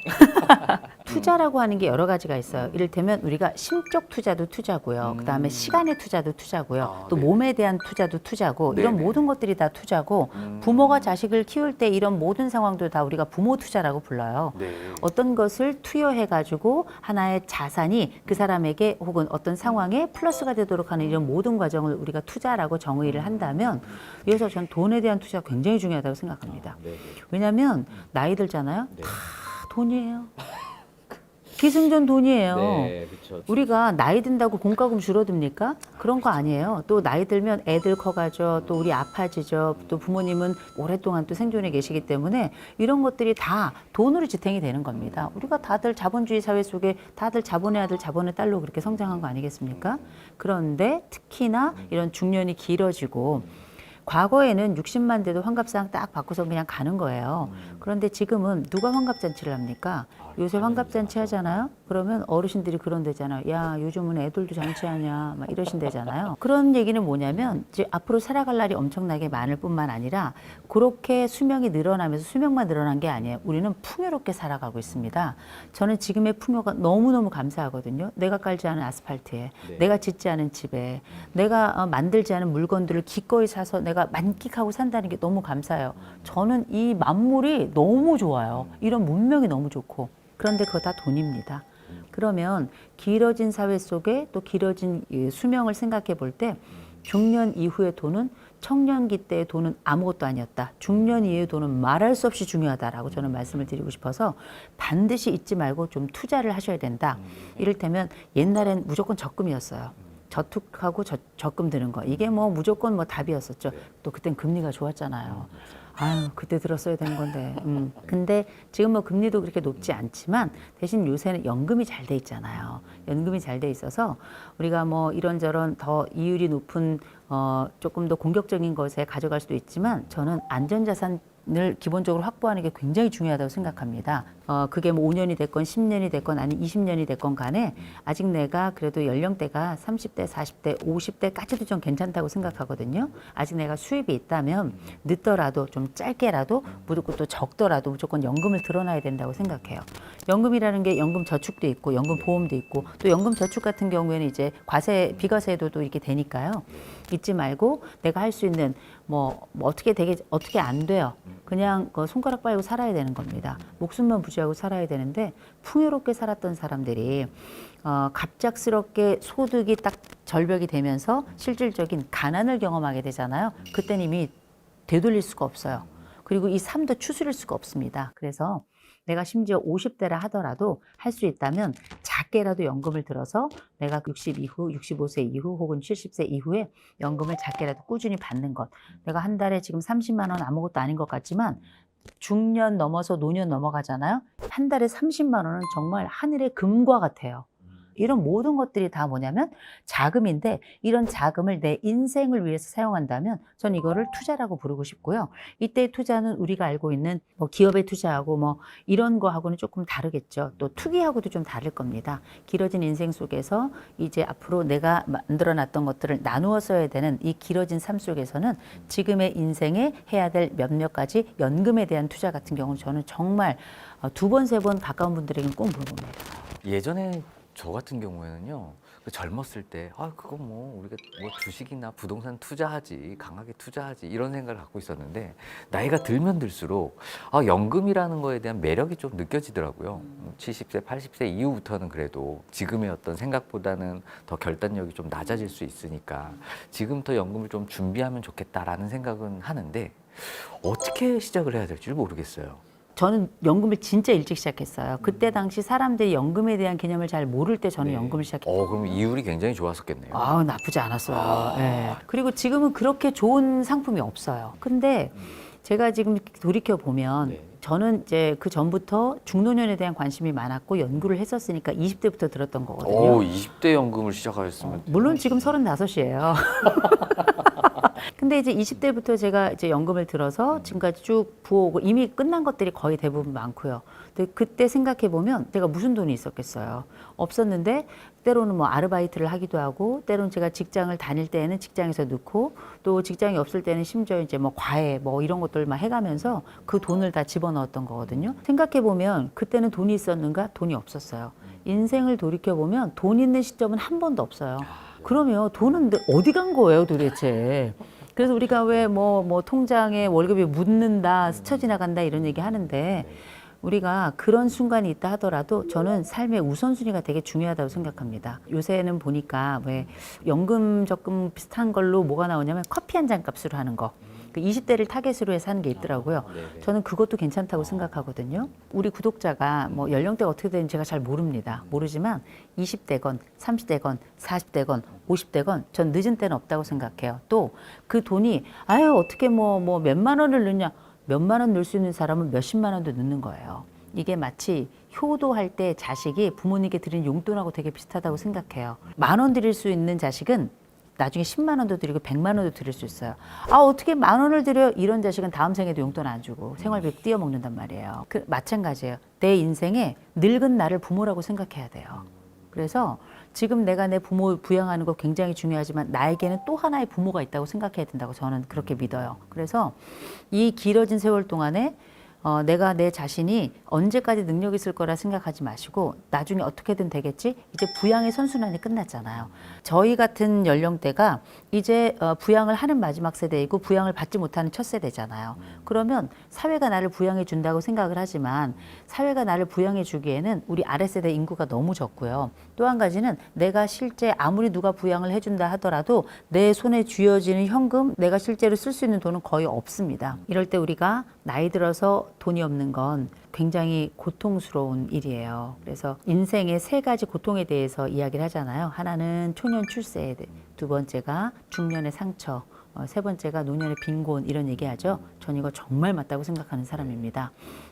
투자라고 하는 게 여러 가지가 있어요. 이를테면 우리가 심적 투자도 투자고요. 그다음에 시간의 투자도 투자고요. 또 네. 몸에 대한 투자도 투자고 이런 네네. 모든 것들이 다 투자고 부모가 자식을 키울 때 이런 모든 상황도 다 우리가 부모 투자라고 불러요. 네. 어떤 것을 투여해가지고 하나의 자산이 그 사람에게 혹은 어떤 상황에 플러스가 되도록 하는 이런 모든 과정을 우리가 투자라고 정의를 한다면 그래서 전 돈에 대한 투자가 굉장히 중요하다고 생각합니다. 왜냐하면 나이 들잖아요. 다 돈이에요. 기승전 돈이에요. 그렇죠. 우리가 나이 든다고 공과금 줄어듭니까? 그런 거 아니에요. 또 나이 들면 애들 커가죠. 또 우리 아파지죠. 또 부모님은 오랫동안 또 생존해 계시기 때문에 이런 것들이 다 돈으로 지탱이 되는 겁니다. 우리가 다들 자본주의 사회 속에 다들 자본의 아들 자본의 딸로 그렇게 성장한 거 아니겠습니까? 그런데 특히나 이런 중년이 길어지고 과거에는 60만 돼도 환갑상 딱 받고서 그냥 가는 거예요. 그런데 지금은 누가 환갑잔치를 합니까? 요새 환갑잔치 하잖아요. 그러면 어르신들이 그런 데잖아요. 야, 요즘은 애들도 잔치하냐 막 이러신대잖아요. 그런 얘기는 뭐냐면 이제 앞으로 살아갈 날이 엄청나게 많을 뿐만 아니라 그렇게 수명이 늘어나면서 수명만 늘어난 게 아니에요. 우리는 풍요롭게 살아가고 있습니다. 저는 지금의 풍요가 너무너무 감사하거든요. 내가 깔지 않은 아스팔트에, 내가 짓지 않은 집에, 내가 만들지 않은 물건들을 기꺼이 사서 내가 만끽하고 산다는 게 너무 감사해요. 저는 이 만물이 너무 좋아요. 이런 문명이 너무 좋고. 그런데 그거 다 돈입니다. 그러면 길어진 사회 속에 또 길어진 이 수명을 생각해 볼 때 중년 이후의 돈은 청년기 때의 돈은 아무것도 아니었다. 중년 이후의 돈은 말할 수 없이 중요하다라고 저는 말씀을 드리고 싶어서 반드시 잊지 말고 좀 투자를 하셔야 된다. 이를테면 옛날엔 무조건 적금이었어요. 저축하고 적금 드는 거. 이게 뭐 무조건 뭐 답이었었죠. 또 그땐 금리가 좋았잖아요. 아유, 그때 들었어야 되는 건데. 근데 지금 뭐 금리도 그렇게 높지 않지만 대신 요새는 연금이 잘 돼 있잖아요. 연금이 잘 돼 있어서 우리가 뭐 이런저런 더 이율이 높은 조금 더 공격적인 것에 가져갈 수도 있지만 저는 안전자산을 기본적으로 확보하는 게 굉장히 중요하다고 생각합니다. 그게 뭐 5년이 됐건 10년이 됐건 아니면 20년이 됐건 간에 아직 내가 그래도 연령대가 30대, 40대, 50대까지도 좀 괜찮다고 생각하거든요. 아직 내가 수입이 있다면 늦더라도 좀 짧게라도 무조건 또 적더라도 무조건 연금을 들어놔야 된다고 생각해요. 연금이라는 게 연금 저축도 있고 연금 보험도 있고 또 연금 저축 같은 경우에는 이제 비과세도도 이렇게 되니까요. 잊지 말고 내가 할 수 있는 뭐 어떻게 안 돼요. 그냥 손가락 빨고 살아야 되는 겁니다. 목숨만 부지하고 살아야 되는데 풍요롭게 살았던 사람들이 갑작스럽게 소득이 딱 절벽이 되면서 실질적인 가난을 경험하게 되잖아요. 그때는 이미 되돌릴 수가 없어요. 그리고 이 삶도 추스릴 수가 없습니다. 그래서 내가 심지어 50대라 하더라도 할 수 있다면 작게라도 연금을 들어서 내가 60 이후, 65세 이후 혹은 70세 이후에 연금을 작게라도 꾸준히 받는 것. 내가 한 달에 지금 30만 원 아무것도 아닌 것 같지만 중년 넘어서 노년 넘어가잖아요. 한 달에 30만 원은 정말 하늘의 금과 같아요. 이런 모든 것들이 다 뭐냐면 자금인데 이런 자금을 내 인생을 위해서 사용한다면 전 이거를 투자라고 부르고 싶고요. 이때 투자는 우리가 알고 있는 뭐 기업에 투자하고 뭐 이런 거하고는 조금 다르겠죠. 또 투기하고도 좀 다를 겁니다. 길어진 인생 속에서 이제 앞으로 내가 만들어 놨던 것들을 나누어 써야 되는 이 길어진 삶 속에서는 지금의 인생에 해야 될 몇몇 가지 연금에 대한 투자 같은 경우는 저는 정말 2번, 3번 가까운 분들에게는 꼭 물어봅니다. 예전에 저 같은 경우에는요, 그 젊었을 때, 그거 뭐, 우리가 뭐 주식이나 부동산 투자하지, 강하게 투자하지, 이런 생각을 갖고 있었는데, 나이가 들면 들수록, 연금이라는 거에 대한 매력이 좀 느껴지더라고요. 70세, 80세 이후부터는 그래도 지금의 어떤 생각보다는 더 결단력이 좀 낮아질 수 있으니까, 지금부터 연금을 좀 준비하면 좋겠다라는 생각은 하는데, 어떻게 시작을 해야 될지 모르겠어요. 저는 연금을 진짜 일찍 시작했어요. 그때 당시 사람들이 연금에 대한 개념을 잘 모를 때 저는 연금을 시작했어요. 그럼 이율이 굉장히 좋았었겠네요. 나쁘지 않았어요. 예. 그리고 지금은 그렇게 좋은 상품이 없어요. 근데 제가 지금 돌이켜 보면 저는 이제 그 전부터 중노년에 대한 관심이 많았고 연구를 했었으니까 20대부터 들었던 거거든요. 20대 연금을 시작하셨으면 물론 지금 35이에요. 근데 이제 20대부터 제가 이제 연금을 들어서 지금까지 쭉 부어오고 이미 끝난 것들이 거의 대부분 많고요. 근데 그때 생각해 보면 제가 무슨 돈이 있었겠어요. 없었는데 때로는 뭐 아르바이트를 하기도 하고 때로는 제가 직장을 다닐 때에는 직장에서 넣고 또 직장이 없을 때는 심지어 이제 뭐 과외 뭐 이런 것들만 해가면서 그 돈을 다 집어넣었던 거거든요. 생각해 보면 그때는 돈이 있었는가? 돈이 없었어요. 인생을 돌이켜 보면 돈 있는 시점은 한 번도 없어요. 그러면 돈은 어디 간 거예요 도대체? 그래서 우리가 왜 뭐 통장에 월급이 묻는다, 스쳐 지나간다 이런 얘기 하는데 우리가 그런 순간이 있다 하더라도 저는 삶의 우선순위가 되게 중요하다고 생각합니다. 요새는 보니까 왜 연금 적금 비슷한 걸로 뭐가 나오냐면 커피 한 잔 값으로 하는 거. 그 20대를 타겟으로 해서 하는 게 있더라고요. 저는 그것도 괜찮다고 생각하거든요. 우리 구독자가 뭐 연령대가 어떻게 되는지 제가 잘 모릅니다. 모르지만 20대건, 30대건, 40대건, 50대건 전 늦은 때는 없다고 생각해요. 또 그 돈이 어떻게 뭐 몇만 원을 넣냐. 몇만 원 넣을 수 있는 사람은 몇십만 원도 넣는 거예요. 이게 마치 효도할 때 자식이 부모님께 드린 용돈하고 되게 비슷하다고 생각해요. 10,000원 드릴 수 있는 자식은 나중에 10만 원도 드리고 100만 원도 드릴 수 있어요. 어떻게 10,000원을 드려요? 이런 자식은 다음 생에도 용돈 안 주고 생활비 띄어먹는단 말이에요. 마찬가지예요. 내 인생에 늙은 나를 부모라고 생각해야 돼요. 그래서 지금 내가 내 부모 부양하는 거 굉장히 중요하지만 나에게는 또 하나의 부모가 있다고 생각해야 된다고 저는 그렇게 믿어요. 그래서 이 길어진 세월 동안에 내가 내 자신이 언제까지 능력이 있을 거라 생각하지 마시고 나중에 어떻게든 되겠지? 이제 부양의 선순환이 끝났잖아요. 저희 같은 연령대가 이제 부양을 하는 마지막 세대이고 부양을 받지 못하는 첫 세대잖아요. 그러면 사회가 나를 부양해 준다고 생각을 하지만 사회가 나를 부양해 주기에는 우리 아랫세대 인구가 너무 적고요. 또 한 가지는 내가 실제 아무리 누가 부양을 해준다 하더라도 내 손에 쥐어지는 현금, 내가 실제로 쓸 수 있는 돈은 거의 없습니다. 이럴 때 우리가 나이 들어서 돈이 없는 건 굉장히 고통스러운 일이에요. 그래서 인생의 3가지 고통에 대해서 이야기를 하잖아요. 하나는 초년 출세, 2번째가 중년의 상처, 3번째가 노년의 빈곤 이런 얘기하죠. 전 이거 정말 맞다고 생각하는 사람입니다.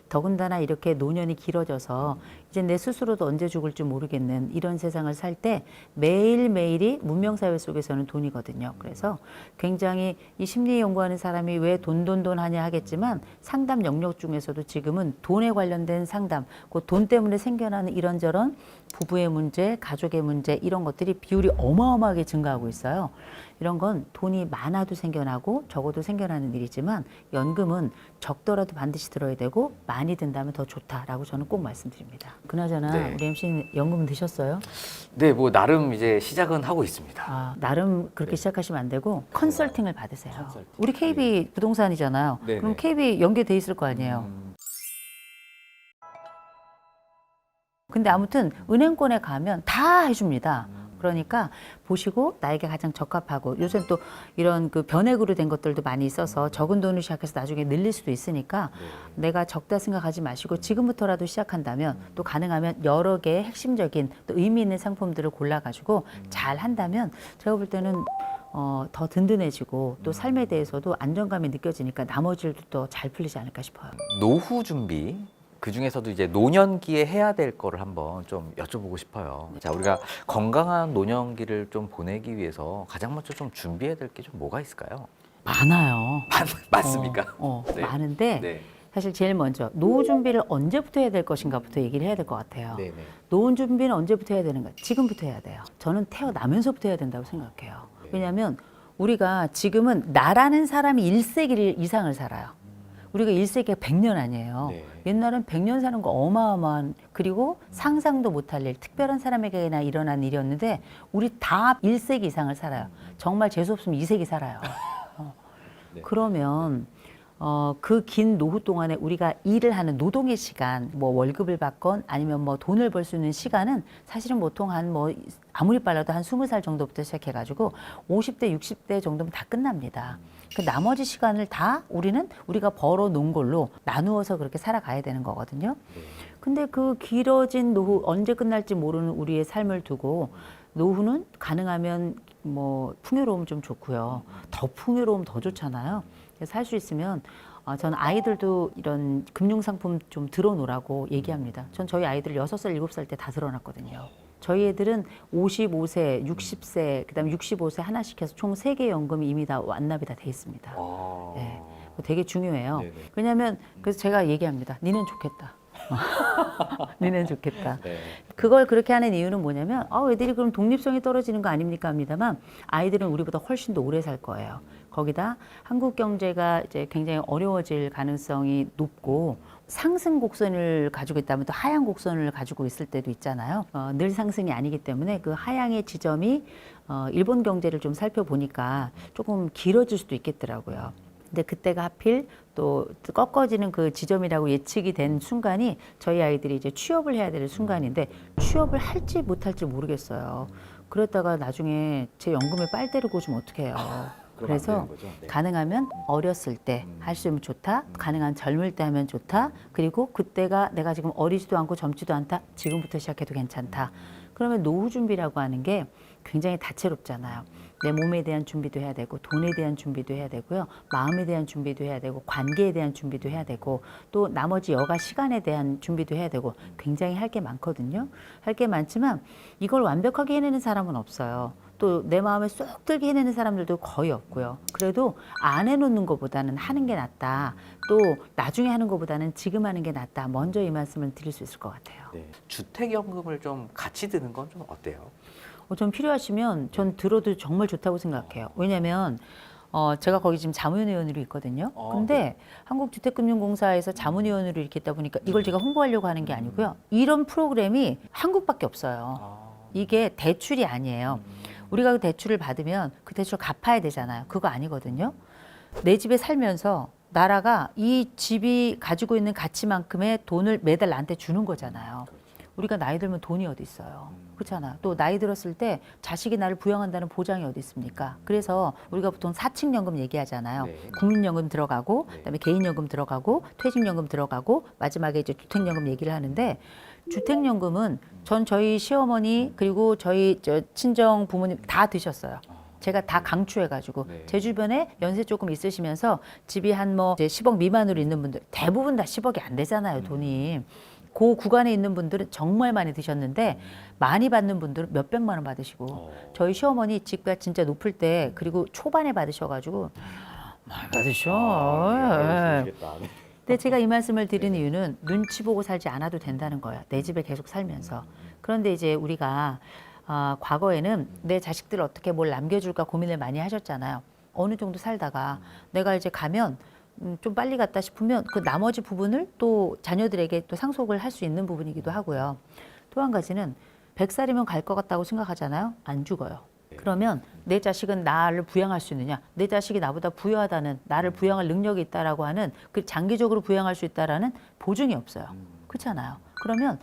더군다나 이렇게 노년이 길어져서 이제 내 스스로도 언제 죽을지 모르겠는 이런 세상을 살 때 매일매일이 문명사회 속에서는 돈이거든요. 그래서 굉장히 이 심리 연구하는 사람이 왜 돈 하냐 하겠지만 상담 영역 중에서도 지금은 돈에 관련된 상담, 그 돈 때문에 생겨나는 이런저런 부부의 문제, 가족의 문제 이런 것들이 비율이 어마어마하게 증가하고 있어요. 이런 건 돈이 많아도 생겨나고 적어도 생겨나는 일이지만 연금은 적더라도 반드시 들어야 되고 많이 든다면 더 좋다라고 저는 꼭 말씀드립니다. 그나저나 네. 우리 MC는 연금은 드셨어요? 네, 뭐 나름 이제 시작은 하고 있습니다. 나름 그렇게 시작하시면 안 되고 컨설팅을 받으세요. 우리 KB 부동산이잖아요. 네, 그럼 네. KB 연계돼 있을 거 아니에요. 근데 아무튼 은행권에 가면 다 해줍니다. 그러니까 보시고 나에게 가장 적합하고 요새는 또 이런 그 변액으로 된 것들도 많이 있어서 적은 돈을 시작해서 나중에 늘릴 수도 있으니까 내가 적다 생각하지 마시고 지금부터라도 시작한다면 또 가능하면 여러 개의 핵심적인 또 의미 있는 상품들을 골라가지고 잘 한다면 제가 볼 때는 더 든든해지고 또 삶에 대해서도 안정감이 느껴지니까 나머지 일도 더 잘 풀리지 않을까 싶어요. 노후 준비 그 중에서도 이제 노년기에 해야 될 거를 한번 좀 여쭤보고 싶어요. 자, 우리가 건강한 노년기를 좀 보내기 위해서 가장 먼저 좀 준비해야 될 게 좀 뭐가 있을까요? 많아요. 맞습니까? 네. 많은데 네. 사실 제일 먼저 노후 준비를 언제부터 해야 될 것인가부터 얘기를 해야 될 것 같아요. 네, 네. 노후 준비는 언제부터 해야 되는가? 지금부터 해야 돼요. 저는 태어나면서부터 해야 된다고 생각해요. 왜냐하면 우리가 지금은 나라는 사람이 1세기를 이상을 살아요. 우리가 1세기가 100년 아니에요. 네. 옛날엔 100년 사는 거 어마어마한 그리고 상상도 못할 일, 특별한 사람에게나 일어난 일이었는데 우리 다 1세기 이상을 살아요. 정말 재수 없으면 2세기 살아요. 네. 그러면 그 긴 노후 동안에 우리가 일을 하는 노동의 시간, 뭐 월급을 받건 아니면 뭐 돈을 벌 수 있는 시간은 사실은 보통 한 뭐 아무리 빨라도 한 20살 정도부터 시작해가지고 50대, 60대 정도면 다 끝납니다. 그 나머지 시간을 다 우리가 벌어 놓은 걸로 나누어서 그렇게 살아가야 되는 거거든요. 근데 그 길어진 노후, 언제 끝날지 모르는 우리의 삶을 두고 노후는 가능하면 뭐 풍요로움 좀 좋고요. 더 풍요로움 더 좋잖아요. 살 수 있으면 저는 아이들도 이런 금융상품 좀 들어놓으라고 얘기합니다. 전 저희 아이들 6살, 7살 때 다 들어놨거든요. 저희 애들은 55세, 60세, 그다음에 65세 하나씩 해서 총 3개 연금이 이미 다 완납이 다 돼 있습니다. 네, 되게 중요해요. 네네. 왜냐하면 그래서 제가 얘기합니다. 니는 좋겠다. 니는 좋겠다. 네. 그걸 그렇게 하는 이유는 뭐냐면 애들이 그럼 독립성이 떨어지는 거 아닙니까 합니다만 아이들은 우리보다 훨씬 더 오래 살 거예요. 거기다 한국 경제가 이제 굉장히 어려워질 가능성이 높고 상승 곡선을 가지고 있다면 또 하향 곡선을 가지고 있을 때도 있잖아요. 늘 상승이 아니기 때문에 그 하향의 지점이 일본 경제를 좀 살펴보니까 조금 길어질 수도 있겠더라고요. 근데 그때가 하필 또 꺾어지는 그 지점이라고 예측이 된 순간이 저희 아이들이 이제 취업을 해야 될 순간인데 취업을 할지 못할지 모르겠어요. 그랬다가 나중에 제 연금에 빨대를 꽂으면 어떡해요. 그래서 가능하면 어렸을 때 할 수 있으면 좋다. 가능한 젊을 때 하면 좋다. 그리고 그때가 내가 지금 어리지도 않고 젊지도 않다. 지금부터 시작해도 괜찮다. 그러면 노후 준비라고 하는 게 굉장히 다채롭잖아요. 내 몸에 대한 준비도 해야 되고 돈에 대한 준비도 해야 되고요. 마음에 대한 준비도 해야 되고 관계에 대한 준비도 해야 되고 또 나머지 여가 시간에 대한 준비도 해야 되고 굉장히 할 게 많거든요. 할 게 많지만 이걸 완벽하게 해내는 사람은 없어요. 또 내 마음에 쏙 들게 해내는 사람들도 거의 없고요. 그래도 안 해놓는 것보다는 하는 게 낫다. 또 나중에 하는 것보다는 지금 하는 게 낫다. 먼저 이 말씀을 드릴 수 있을 것 같아요. 네. 주택연금을 좀 같이 드는 건 좀 어때요? 좀 필요하시면 전 들어도 정말 좋다고 생각해요. 왜냐면 제가 거기 지금 자문위원으로 있거든요. 근데 한국주택금융공사에서 자문위원으로 이렇게 있다 보니까 이걸 제가 홍보하려고 하는 게 아니고요. 이런 프로그램이 한국밖에 없어요. 이게 대출이 아니에요. 우리가 그 대출을 받으면 그 대출 갚아야 되잖아요. 그거 아니거든요. 내 집에 살면서 나라가 이 집이 가지고 있는 가치만큼의 돈을 매달 나한테 주는 거잖아요. 우리가 나이 들면 돈이 어디 있어요. 그렇잖아. 또 나이 들었을 때 자식이 나를 부양한다는 보장이 어디 있습니까? 그래서 우리가 보통 사칙연금 얘기하잖아요. 네. 국민연금 들어가고 그다음에 개인연금 들어가고 퇴직연금 들어가고 마지막에 이제 주택연금 얘기를 하는데 주택연금은 저희 시어머니 그리고 저희 친정 부모님 다 드셨어요. 제가 다 강추해가지고 네. 제 주변에 연세 조금 있으시면서 집이 한 뭐 10억 미만으로 있는 분들 대부분 다 10억이 안 되잖아요, 돈이. 그 구간에 있는 분들은 정말 많이 드셨는데 많이 받는 분들은 몇 백만 원 받으시고 저희 시어머니 집가 진짜 높을 때 그리고 초반에 받으셔가지고 많이 받으셔. 근데 제가 이 말씀을 드리는 이유는 눈치 보고 살지 않아도 된다는 거예요. 내 집에 계속 살면서. 그런데 이제 우리가 과거에는 내 자식들 어떻게 뭘 남겨줄까 고민을 많이 하셨잖아요. 어느 정도 살다가 내가 이제 가면 좀 빨리 갔다 싶으면 그 나머지 부분을 또 자녀들에게 또 상속을 할 수 있는 부분이기도 하고요. 또 한 가지는 100살이면 갈 것 같다고 생각하잖아요. 안 죽어요. 그러면 내 자식은 나를 부양할 수 있느냐? 내 자식이 나보다 부유하다는 나를 부양할 능력이 있다라고 하는 그 장기적으로 부양할 수 있다라는 보증이 없어요. 그렇잖아요. 그러면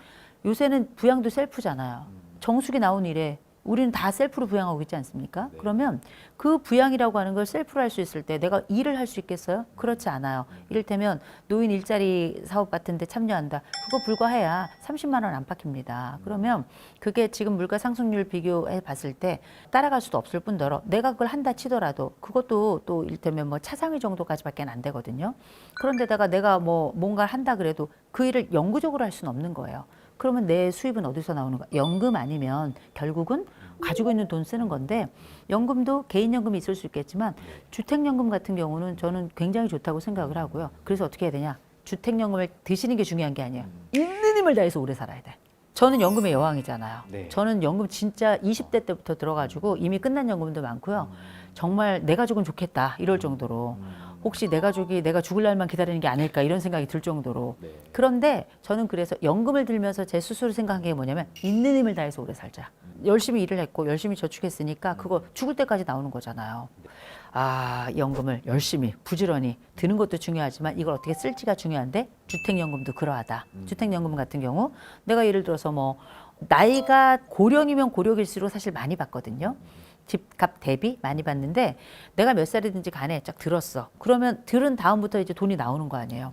요새는 부양도 셀프잖아요. 정수기 나온 이래 우리는 다 셀프로 부양하고 있지 않습니까? 그러면 그 부양이라고 하는 걸 셀프로 할 수 있을 때 내가 일을 할 수 있겠어요? 그렇지 않아요. 이를테면 노인 일자리 사업 같은 데 참여한다. 그거 불과해야 30만 원 안팎입니다. 그러면 그게 지금 물가 상승률 비교해 봤을 때 따라갈 수도 없을 뿐더러 내가 그걸 한다 치더라도 그것도 또 이를테면 뭐 차상위 정도까지밖에 안 되거든요. 그런데다가 내가 뭐 뭔가를 한다 그래도 그 일을 영구적으로 할 수는 없는 거예요. 그러면 내 수입은 어디서 나오는 거야? 연금 아니면 결국은 가지고 있는 돈 쓰는 건데 연금도 개인연금이 있을 수 있겠지만 주택연금 같은 경우는 저는 굉장히 좋다고 생각을 하고요. 그래서 어떻게 해야 되냐? 주택연금을 드시는 게 중요한 게 아니에요. 있는 힘을 다해서 오래 살아야 돼. 저는 연금의 여왕이잖아요. 네. 저는 연금 진짜 20대 때부터 들어가지고 이미 끝난 연금도 많고요. 정말 내 가족은 좋겠다 이럴 정도로 혹시 내 가족이 내가 죽을 날만 기다리는 게 아닐까 이런 생각이 들 정도로 그런데 저는 그래서 연금을 들면서 제 스스로 생각한 게 뭐냐면 있는 힘을 다해서 오래 살자. 열심히 일을 했고 열심히 저축했으니까 그거 죽을 때까지 나오는 거잖아요. 아, 연금을 열심히 부지런히 드는 것도 중요하지만 이걸 어떻게 쓸지가 중요한데 주택연금도 그러하다. 주택연금 같은 경우 내가 예를 들어서 뭐 나이가 고령이면 고령일수록 사실 많이 받거든요. 집값 대비 많이 받는데 내가 몇 살이든지 간에 쫙 들었어. 그러면 들은 다음부터 이제 돈이 나오는 거 아니에요.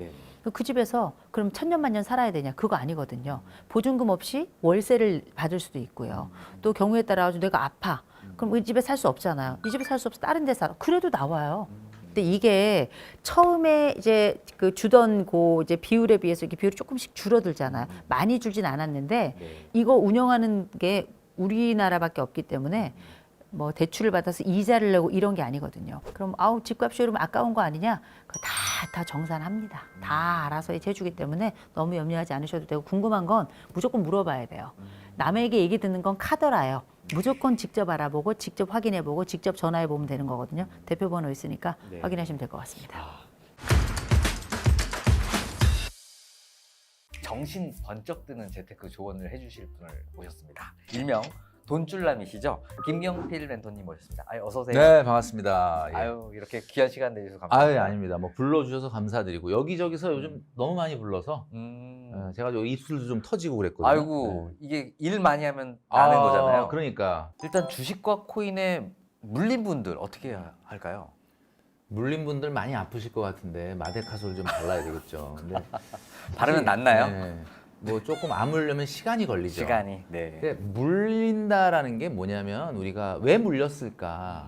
그 집에서 그럼 천년만년 살아야 되냐? 그거 아니거든요. 보증금 없이 월세를 받을 수도 있고요. 또 경우에 따라 가지고 내가 아파. 그럼 이 집에 살 수 없잖아요. 이 집에 살 수 없어 다른 데 살아. 그래도 나와요. 근데 이게 처음에 이제 그 주던 이제 비율에 비해서 이게 비율이 조금씩 줄어들잖아요. 많이 줄진 않았는데 이거 운영하는 게 우리나라밖에 없기 때문에 뭐 대출을 받아서 이자를 내고 이런 게 아니거든요. 그럼 아우 집값이 오르면 아까운 거 아니냐? 그거 다 정산합니다. 다 알아서 이제 해주기 때문에 너무 염려하지 않으셔도 되고 궁금한 건 무조건 물어봐야 돼요. 남에게 얘기 듣는 건 카더라예요. 무조건 직접 알아보고 직접 확인해보고 직접 전화해보면 되는 거거든요. 대표 번호 있으니까 확인하시면 될 것 같습니다. 정신 번쩍 드는 재테크 조언을 해주실 분을 모셨습니다. 일명 돈줄남이시죠? 김경필 멘토님 모셨습니다. 아유, 어서 오세요. 네, 반갑습니다. 예. 아유, 이렇게 귀한 시간 내주셔서 감사합니다. 아유, 아닙니다. 뭐 불러주셔서 감사드리고 여기저기서 요즘 너무 많이 불러서 제가 요 입술도 좀 터지고 그랬거든요. 아이고, 네. 이게 일 많이 하면 나는 거잖아요. 그러니까 일단 주식과 코인에 물린 분들 어떻게 해야 할까요? 물린 분들 많이 아프실 것 같은데 마데카솔 좀 발라야 되겠죠. 근데 바르면 사실, 낫나요? 네, 뭐 조금 아물려면 시간이 걸리죠. 시간이. 네. 근데 물린다라는 게 뭐냐면 우리가 왜 물렸을까?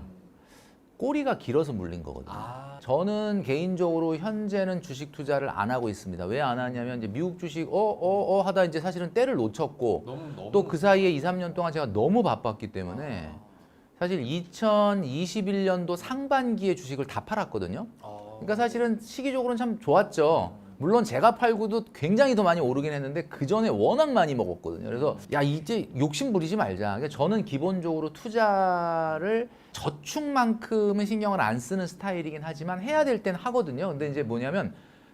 꼬리가 길어서 물린 거거든요. 아. 저는 개인적으로 현재는 주식 투자를 안 하고 있습니다. 왜 안 하냐면 이제 미국 주식 하다 이제 사실은 때를 놓쳤고 또 그 사이에 2, 3년 동안 제가 너무 바빴기 때문에 사실 2021년도 상반기에 주식을 다 팔았거든요. 그러니까 사실은 시기적으로는 참 좋았죠. 물론 제가 팔고도 굉장히 더 많이 오르긴 했는데 그 전에 워낙 많이 먹었거든요. 그래서 야 이제 욕심 부리지 말자. 그러니까 저는 기본적으로 투자를 저축만큼은 신경을 안 쓰는 스타일이긴 하지만 해야 될 땐 하거든요. 근데 이제 뭐냐면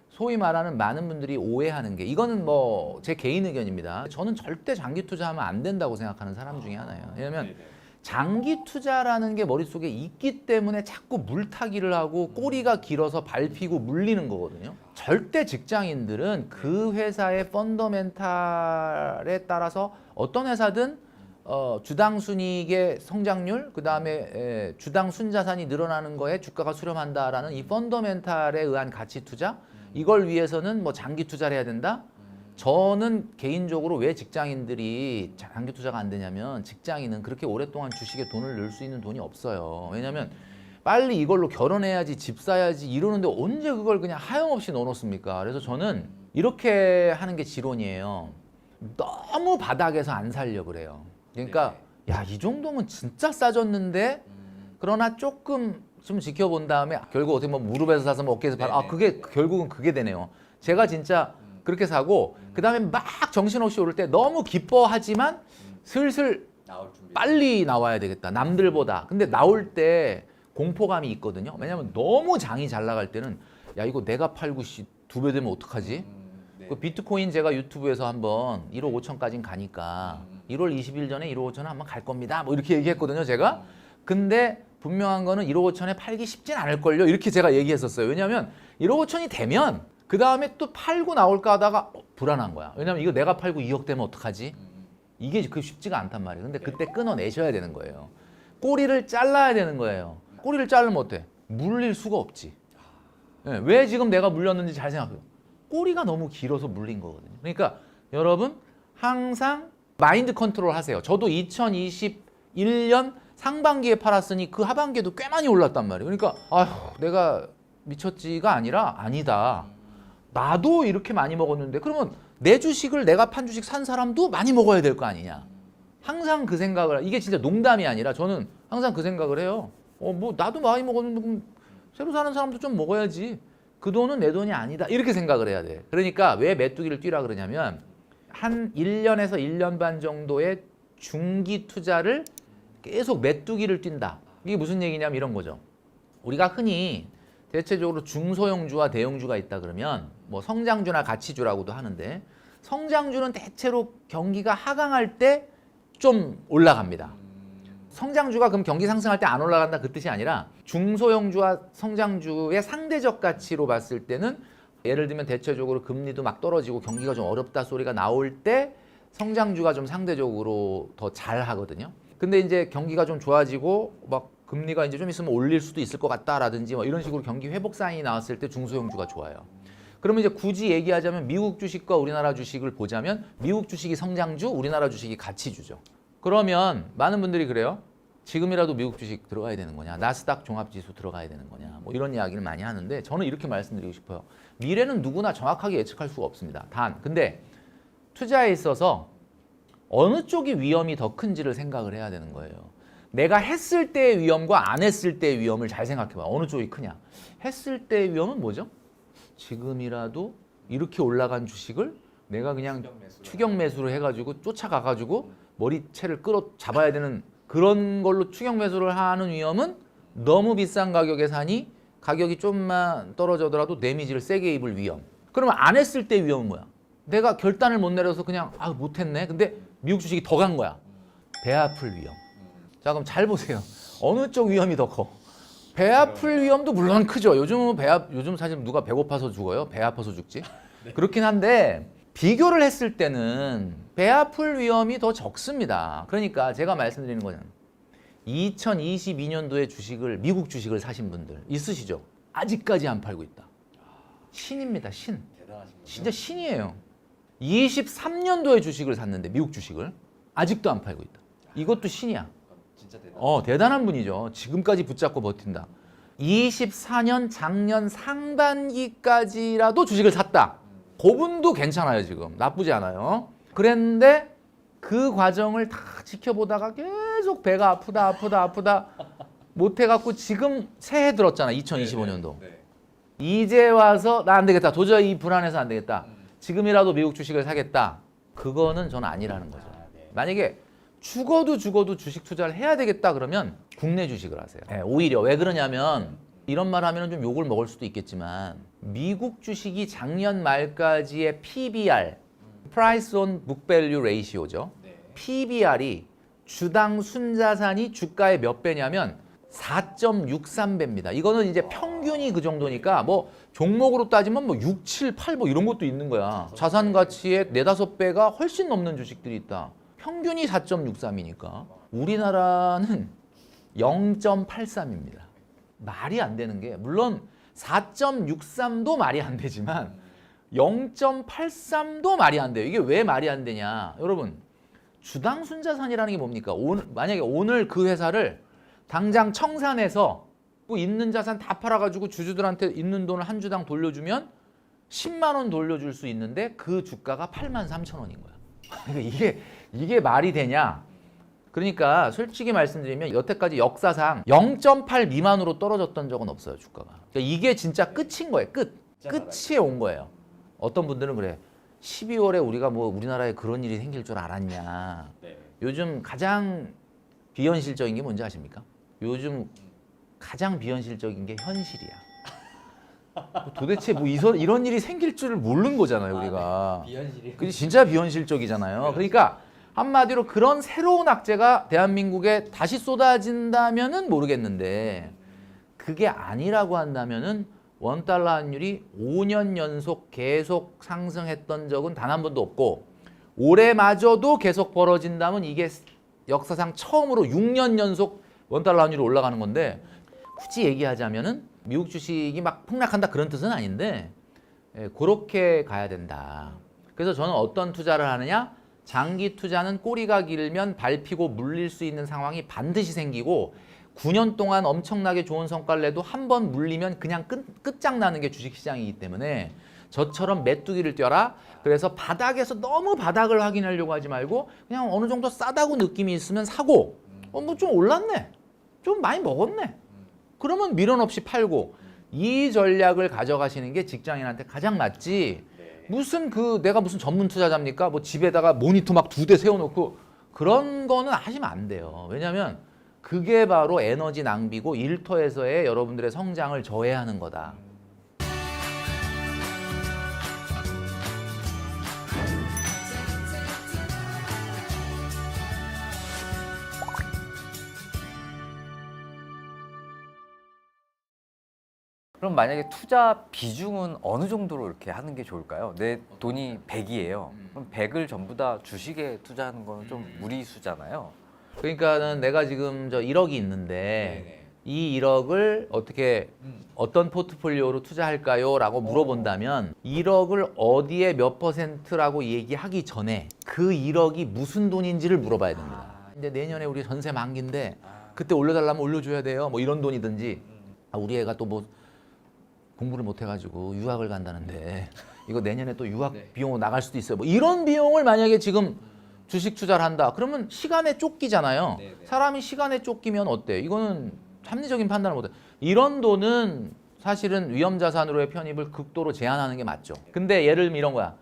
소위 말하는 많은 분들이 오해하는 게 이거는 뭐 제 개인 의견입니다. 저는 절대 장기 투자하면 안 된다고 생각하는 사람 중에 하나예요. 왜냐면 장기 투자라는 게 머릿속에 있기 때문에 자꾸 물타기를 하고 꼬리가 길어서 밟히고 물리는 거거든요. 절대 직장인들은 그 회사의 펀더멘탈에 따라서 어떤 회사든 주당 순이익의 성장률, 그 다음에 주당 순자산이 늘어나는 거에 주가가 수렴한다라는 이 펀더멘탈에 의한 가치 투자, 이걸 위해서는 뭐 장기 투자를 해야 된다? 저는 개인적으로 왜 직장인들이 장기 투자가 안 되냐면 직장인은 그렇게 오랫동안 주식에 돈을 넣을 수 있는 돈이 없어요. 왜냐면 빨리 이걸로 결혼해야지 집 사야지 이러는데 언제 그걸 그냥 하염없이 넣어놓습니까? 그래서 저는 이렇게 하는 게 지론이에요. 너무 바닥에서 안 살려 그래요. 그러니까 야, 이 정도면 진짜 싸졌는데 그러나 조금 좀 지켜본 다음에 결국 어떻게 보면 무릎에서 사서 뭐 어깨에서 팔아 그게 결국은 그게 되네요. 제가 진짜 그렇게 사고 그 다음에 막 정신없이 오를 때 너무 기뻐하지만 슬슬 빨리 나와야 되겠다 남들보다. 근데 나올 때 공포감이 있거든요. 왜냐면 너무 장이 잘 나갈 때는 야 이거 내가 팔고 2배 되면 어떡하지? 그 비트코인 제가 유튜브에서 한번 1억 5천까지는 가니까 1월 20일 전에 1억 5천은 한번 갈 겁니다 뭐 이렇게 얘기했거든요 제가. 근데 분명한 거는 1억 5천에 팔기 쉽진 않을걸요 이렇게 제가 얘기했었어요. 왜냐면 1억 5천이 되면 그 다음에 또 팔고 나올까 하다가 불안한 거야. 왜냐면 이거 내가 팔고 2억 되면 어떡하지? 이게 그 쉽지가 않단 말이에요. 근데 그때 끊어내셔야 되는 거예요. 꼬리를 잘라야 되는 거예요. 꼬리를 자르면 어때? 물릴 수가 없지. 네, 왜 지금 내가 물렸는지 잘 생각해요. 꼬리가 너무 길어서 물린 거거든요. 그러니까 여러분 항상 마인드 컨트롤 하세요. 저도 2021년 상반기에 팔았으니 그 하반기에도 꽤 많이 올랐단 말이에요. 그러니까 아휴 내가 미쳤지가 아니라 아니다. 나도 이렇게 많이 먹었는데 그러면 내 주식을 내가 판 주식 산 사람도 많이 먹어야 될 거 아니냐. 항상 그 생각을 이게 진짜 농담이 아니라 저는 항상 그 생각을 해요. 뭐 나도 많이 먹었는데 그럼 새로 사는 사람도 좀 먹어야지. 그 돈은 내 돈이 아니다. 이렇게 생각을 해야 돼. 그러니까 왜 메뚜기를 뛰라 그러냐면 한 1년에서 1년 반 정도의 중기 투자를 계속 메뚜기를 뛴다. 이게 무슨 얘기냐면 이런 거죠. 우리가 흔히 대체적으로 중소형주와 대형주가 있다 그러면 뭐 성장주나 가치주라고도 하는데 성장주는 대체로 경기가 하강할 때 좀 올라갑니다. 성장주가 그럼 경기 상승할 때 안 올라간다 그 뜻이 아니라 중소형주와 성장주의 상대적 가치로 봤을 때는 예를 들면 대체적으로 금리도 막 떨어지고 경기가 좀 어렵다 소리가 나올 때 성장주가 좀 상대적으로 더 잘 하거든요. 근데 이제 경기가 좀 좋아지고 막 금리가 이제 좀 있으면 올릴 수도 있을 것 같다라든지 뭐 이런 식으로 경기 회복 사인이 나왔을 때 중소형주가 좋아요. 그러면 이제 굳이 얘기하자면 미국 주식과 우리나라 주식을 보자면 미국 주식이 성장주, 우리나라 주식이 가치주죠. 그러면 많은 분들이 그래요. 지금이라도 미국 주식 들어가야 되는 거냐, 나스닥 종합지수 들어가야 되는 거냐, 뭐 이런 이야기를 많이 하는데 저는 이렇게 말씀드리고 싶어요. 미래는 누구나 정확하게 예측할 수가 없습니다. 근데 투자에 있어서 어느 쪽이 위험이 더 큰지를 생각을 해야 되는 거예요. 내가 했을 때의 위험과 안 했을 때의 위험을 잘 생각해봐. 어느 쪽이 크냐. 했을 때의 위험은 뭐죠? 지금이라도 이렇게 올라간 주식을 내가 그냥 추격 매수로 해가지고 쫓아가가지고 머리채를 끌어 잡아야 되는 그런 걸로 추격 매수를 하는 위험은 너무 비싼 가격에 사니 가격이 좀만 떨어져더라도 데미지를 세게 입을 위험. 그러면 안 했을 때 위험은 뭐야? 내가 결단을 못 내려서 그냥 못했네. 근데 미국 주식이 더 간 거야. 배 아플 위험. 자 그럼 잘 보세요. 어느 쪽 위험이 더 커? 배 아플 위험도 물론 크죠. 요즘 사실 누가 배고파서 죽어요? 배 아파서 죽지? 그렇긴 한데 비교를 했을 때는 배 아플 위험이 더 적습니다. 그러니까 제가 말씀드리는 거는 2022년도에 미국 주식을 사신 분들 있으시죠? 아직까지 안 팔고 있다. 신입니다. 신. 진짜 신이에요. 23년도에 주식을 샀는데 미국 주식을 아직도 안 팔고 있다. 이것도 신이야. 대단한 분이죠. 지금까지 붙잡고 버틴다. 24년 작년 상반기까지라도 주식을 샀다. 그분도 괜찮아요. 지금 나쁘지 않아요. 그랬는데 그 과정을 다 지켜보다가 계속 배가 아프다 못해갖고 지금 새해 들었잖아. 2025년도. 이제 와서 나 안 되겠다. 도저히 불안해서 안 되겠다. 지금이라도 미국 주식을 사겠다. 그거는 저는 아니라는 거죠. 만약에 죽어도 주식 투자를 해야 되겠다 그러면 국내 주식을 하세요. 오히려 왜 그러냐면 이런 말 하면 좀 욕을 먹을 수도 있겠지만 미국 주식이 작년 말까지의 PBR, Price on Book Value Ratio죠. PBR이 주당 순자산이 주가의 몇 배냐면 4.63배입니다. 이거는 이제 평균이 그 정도니까 뭐 종목으로 따지면 뭐 6, 7, 8 뭐 이런 것도 있는 거야. 자산 가치의 4, 5배가 훨씬 넘는 주식들이 있다. 평균이 4.63이니까 우리나라는 0.83입니다. 말이 안 되는 게 물론 4.63도 말이 안 되지만 0.83도 말이 안 돼요. 이게 왜 말이 안 되냐. 여러분 주당 순자산이라는 게 뭡니까? 만약에 오늘 그 회사를 당장 청산해서 뭐 있는 자산 다 팔아가지고 주주들한테 있는 돈을 한 주당 돌려주면 10만 원 돌려줄 수 있는데 그 주가가 83,000원인 거야. 그러니까 이게 말이 되냐? 그러니까 솔직히 말씀드리면 여태까지 역사상 0.8 미만으로 떨어졌던 적은 없어요, 주가가. 그러니까 이게 진짜 끝인 거예요. 끝이 온 거예요. 어떤 분들은 그래. 12월에 우리가 뭐 우리나라에 그런 일이 생길 줄 알았냐. 요즘 가장 비현실적인 게 뭔지 아십니까? 요즘 가장 비현실적인 게 현실이야. 도대체 뭐 이런 일이 생길 줄을 모르는 거잖아요, 우리가. 그게 진짜 비현실적이잖아요. 그러니까 한마디로 그런 새로운 악재가 대한민국에 다시 쏟아진다면은 모르겠는데 그게 아니라고 한다면은 원달러 환율이 5년 연속 계속 상승했던 적은 단 한 번도 없고 올해마저도 계속 벌어진다면 이게 역사상 처음으로 6년 연속 원달러 환율이 올라가는 건데 굳이 얘기하자면은 미국 주식이 막 폭락한다 그런 뜻은 아닌데 그렇게 가야 된다. 그래서 저는 어떤 투자를 하느냐? 장기 투자는 꼬리가 길면 밟히고 물릴 수 있는 상황이 반드시 생기고 9년 동안 엄청나게 좋은 성과를 내도 한 번 물리면 그냥 끝장나는 게 주식시장이기 때문에 저처럼 메뚜기를 뛰어라. 그래서 바닥에서 너무 바닥을 확인하려고 하지 말고 그냥 어느 정도 싸다고 느낌이 있으면 사고 뭐 좀 올랐네. 좀 많이 먹었네. 그러면 미련 없이 팔고 이 전략을 가져가시는 게 직장인한테 가장 맞지. 무슨 내가 무슨 전문 투자자입니까? 뭐 집에다가 모니터 막 2대 세워놓고 그런 거는 하시면 안 돼요. 왜냐하면 그게 바로 에너지 낭비고 일터에서의 여러분들의 성장을 저해하는 거다. 그럼 만약에 투자 비중은 어느 정도로 이렇게 하는 게 좋을까요? 내 돈이 100이에요. 그럼 100을 전부 다 주식에 투자하는 건 좀 무리수잖아요. 그러니까는 내가 지금 저 1억이 있는데 이 1억을 어떻게 어떤 포트폴리오로 투자할까요? 라고 물어본다면 1억을 어디에 몇 %라고 얘기하기 전에 그 1억이 무슨 돈인지를 물어봐야 됩니다. 이제 내년에 우리 전세 만기인데 그때 올려달라면 올려줘야 돼요. 뭐 이런 돈이든지 우리 애가 또 뭐 공부를 못 해가지고 유학을 간다는데 이거 내년에 또 유학 비용 나갈 수도 있어요. 뭐 이런 비용을 만약에 지금 주식 투자를 한다. 그러면 시간에 쫓기잖아요. 사람이 시간에 쫓기면 어때? 이거는 합리적인 판단을 못해. 이런 돈은 사실은 위험자산으로의 편입을 극도로 제한하는 게 맞죠. 근데 예를 들면 이런 거야.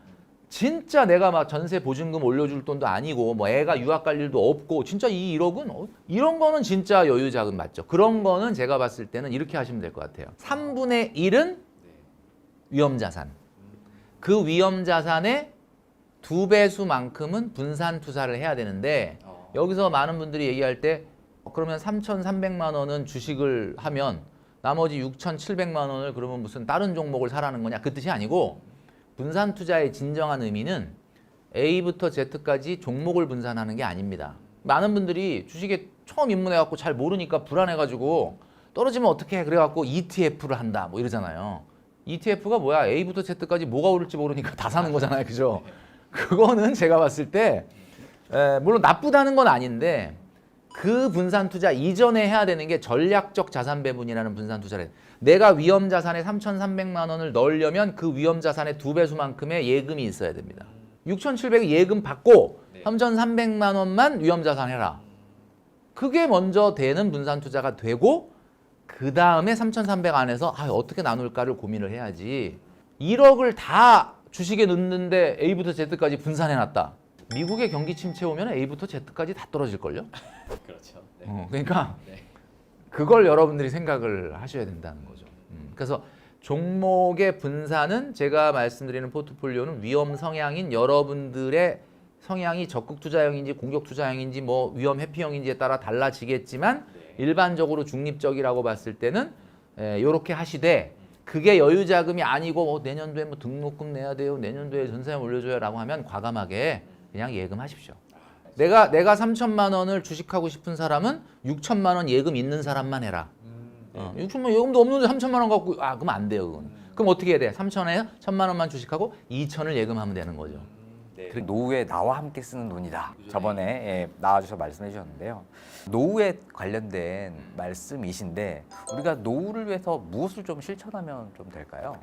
진짜 내가 막 전세 보증금 올려줄 돈도 아니고 뭐 애가 유학 갈 일도 없고 진짜 이 1억은 이런 거는 진짜 여유 자금 맞죠. 그런 거는 제가 봤을 때는 이렇게 하시면 될 것 같아요. 3분의 1은 위험자산. 그 위험자산의 2배수만큼은 분산 투자를 해야 되는데 여기서 많은 분들이 얘기할 때 그러면 3,300만 원은 주식을 하면 나머지 6,700만 원을 그러면 무슨 다른 종목을 사라는 거냐 그 뜻이 아니고 분산 투자의 진정한 의미는 A부터 Z까지 종목을 분산하는 게 아닙니다. 많은 분들이 주식에 처음 입문해갖고 잘 모르니까 불안해가지고 떨어지면 어떻게 해 그래갖고 ETF를 한다 뭐 이러잖아요. ETF가 뭐야? A부터 Z까지 뭐가 오를지 모르니까 다 사는 거잖아요. 그죠? 그거는 제가 봤을 때 물론 나쁘다는 건 아닌데 그 분산 투자 이전에 해야 되는 게 전략적 자산 배분이라는 분산 투자를 해요. 내가 위험 자산에 3,300만 원을 넣으려면 그 위험 자산의 2배수만큼의 예금이 있어야 됩니다. 6,700이 예금 받고 3,300만 원만 위험 자산 해라. 그게 먼저 되는 분산 투자가 되고 그 다음에 3,300 안에서 어떻게 나눌까를 고민을 해야지. 1억을 다 주식에 넣는데 A부터 Z까지 분산해놨다. 미국의 경기 침체 오면 A부터 Z까지 다 떨어질걸요? 그렇죠. 그러니까 그걸 여러분들이 생각을 하셔야 된다는 거죠. 그래서 종목의 분산은 제가 말씀드리는 포트폴리오는 위험 성향인 여러분들의 성향이 적극 투자형인지 공격 투자형인지 뭐 위험 회피형인지에 따라 달라지겠지만 일반적으로 중립적이라고 봤을 때는 이렇게 하시되 그게 여유 자금이 아니고 내년도에 뭐 등록금 내야 돼요. 내년도에 전세금 올려줘요라고 하면 과감하게 그냥 예금하십시오. 내가 3천만 원을 주식하고 싶은 사람은 6천만 원 예금 있는 사람만 해라. 6천만 원 예금도 없는데 3천만 원 갖고 그럼 안 돼요. 그건. 그럼 어떻게 해야 돼? 3천에 1천만 원만 주식하고 2천을 예금하면 되는 거죠. 그 노후에 나와 함께 쓰는 돈이다. 저번에 나와주셔서 말씀해 주셨는데요. 노후에 관련된 말씀이신데 우리가 노후를 위해서 무엇을 좀 실천하면 좀 될까요?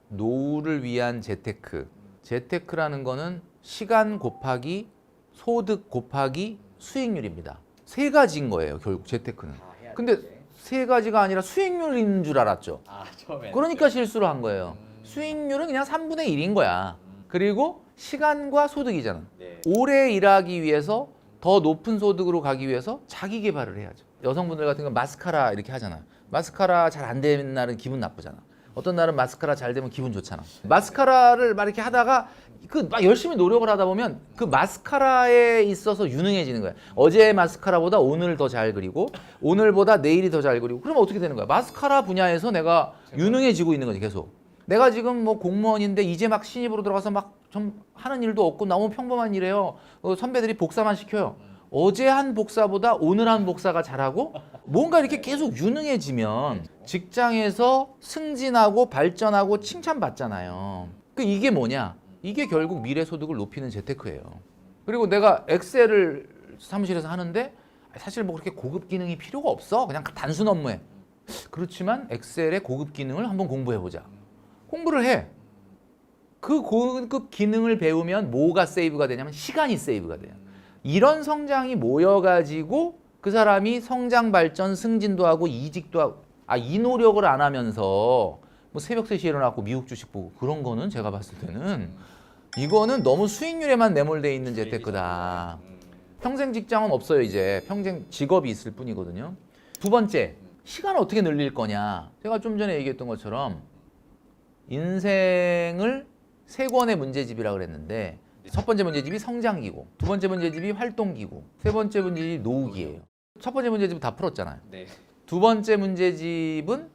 노후를 위한 재테크. 재테크라는 거는 시간 곱하기 소득 곱하기 수익률입니다. 세 가지인 거예요. 결국 재테크는. 근데 세 가지가 아니라 수익률인 줄 알았죠. 그러니까 실수를 한 거예요. 수익률은 그냥 3분의 1인 거야. 그리고 시간과 소득이잖아. 오래 일하기 위해서 더 높은 소득으로 가기 위해서 자기 개발을 해야죠. 여성분들 같은 건 마스카라 이렇게 하잖아. 마스카라 잘 안 되는 날은 기분 나쁘잖아. 어떤 날은 마스카라 잘 되면 기분 좋잖아. 마스카라를 막 이렇게 하다가 막 열심히 노력을 하다 보면 그 마스카라에 있어서 유능해지는 거야. 어제의 마스카라보다 오늘 더 잘 그리고 오늘보다 내일이 더 잘 그리고 그러면 어떻게 되는 거야? 마스카라 분야에서 내가 유능해지고 있는 거지 계속. 내가 지금 뭐 공무원인데 이제 막 신입으로 들어가서 막 좀 하는 일도 없고 너무 평범한 일이에요. 선배들이 복사만 시켜요. 어제 한 복사보다 오늘 한 복사가 잘하고 뭔가 이렇게 계속 유능해지면 직장에서 승진하고 발전하고 칭찬받잖아요. 이게 뭐냐? 이게 결국 미래 소득을 높이는 재테크예요. 그리고 내가 엑셀을 사무실에서 하는데 사실 뭐 그렇게 고급 기능이 필요가 없어. 그냥 단순 업무에. 그렇지만 엑셀의 고급 기능을 한번 공부해보자. 공부를 해. 그 고급 기능을 배우면 뭐가 세이브가 되냐면 시간이 세이브가 돼요. 이런 성장이 모여가지고 그 사람이 성장, 발전, 승진도 하고 이직도 하고 이 노력을 안 하면서 뭐 새벽 3시에 일어나고 미국 주식 보고 그런 거는 제가 봤을 때는 이거는 너무 수익률에만 매몰되어 있는 재테크다. 평생 직장은 없어요. 이제 평생 직업이 있을 뿐이거든요. 두 번째, 시간을 어떻게 늘릴 거냐. 제가 좀 전에 얘기했던 것처럼 인생을 3권의 문제집이라고 그랬는데 첫 번째 문제집이 성장기고, 두 번째 문제집이 활동기고, 세 번째 문제집이 노후기예요. 첫 번째 문제집은 다 풀었잖아요. 네. 두 번째 문제집은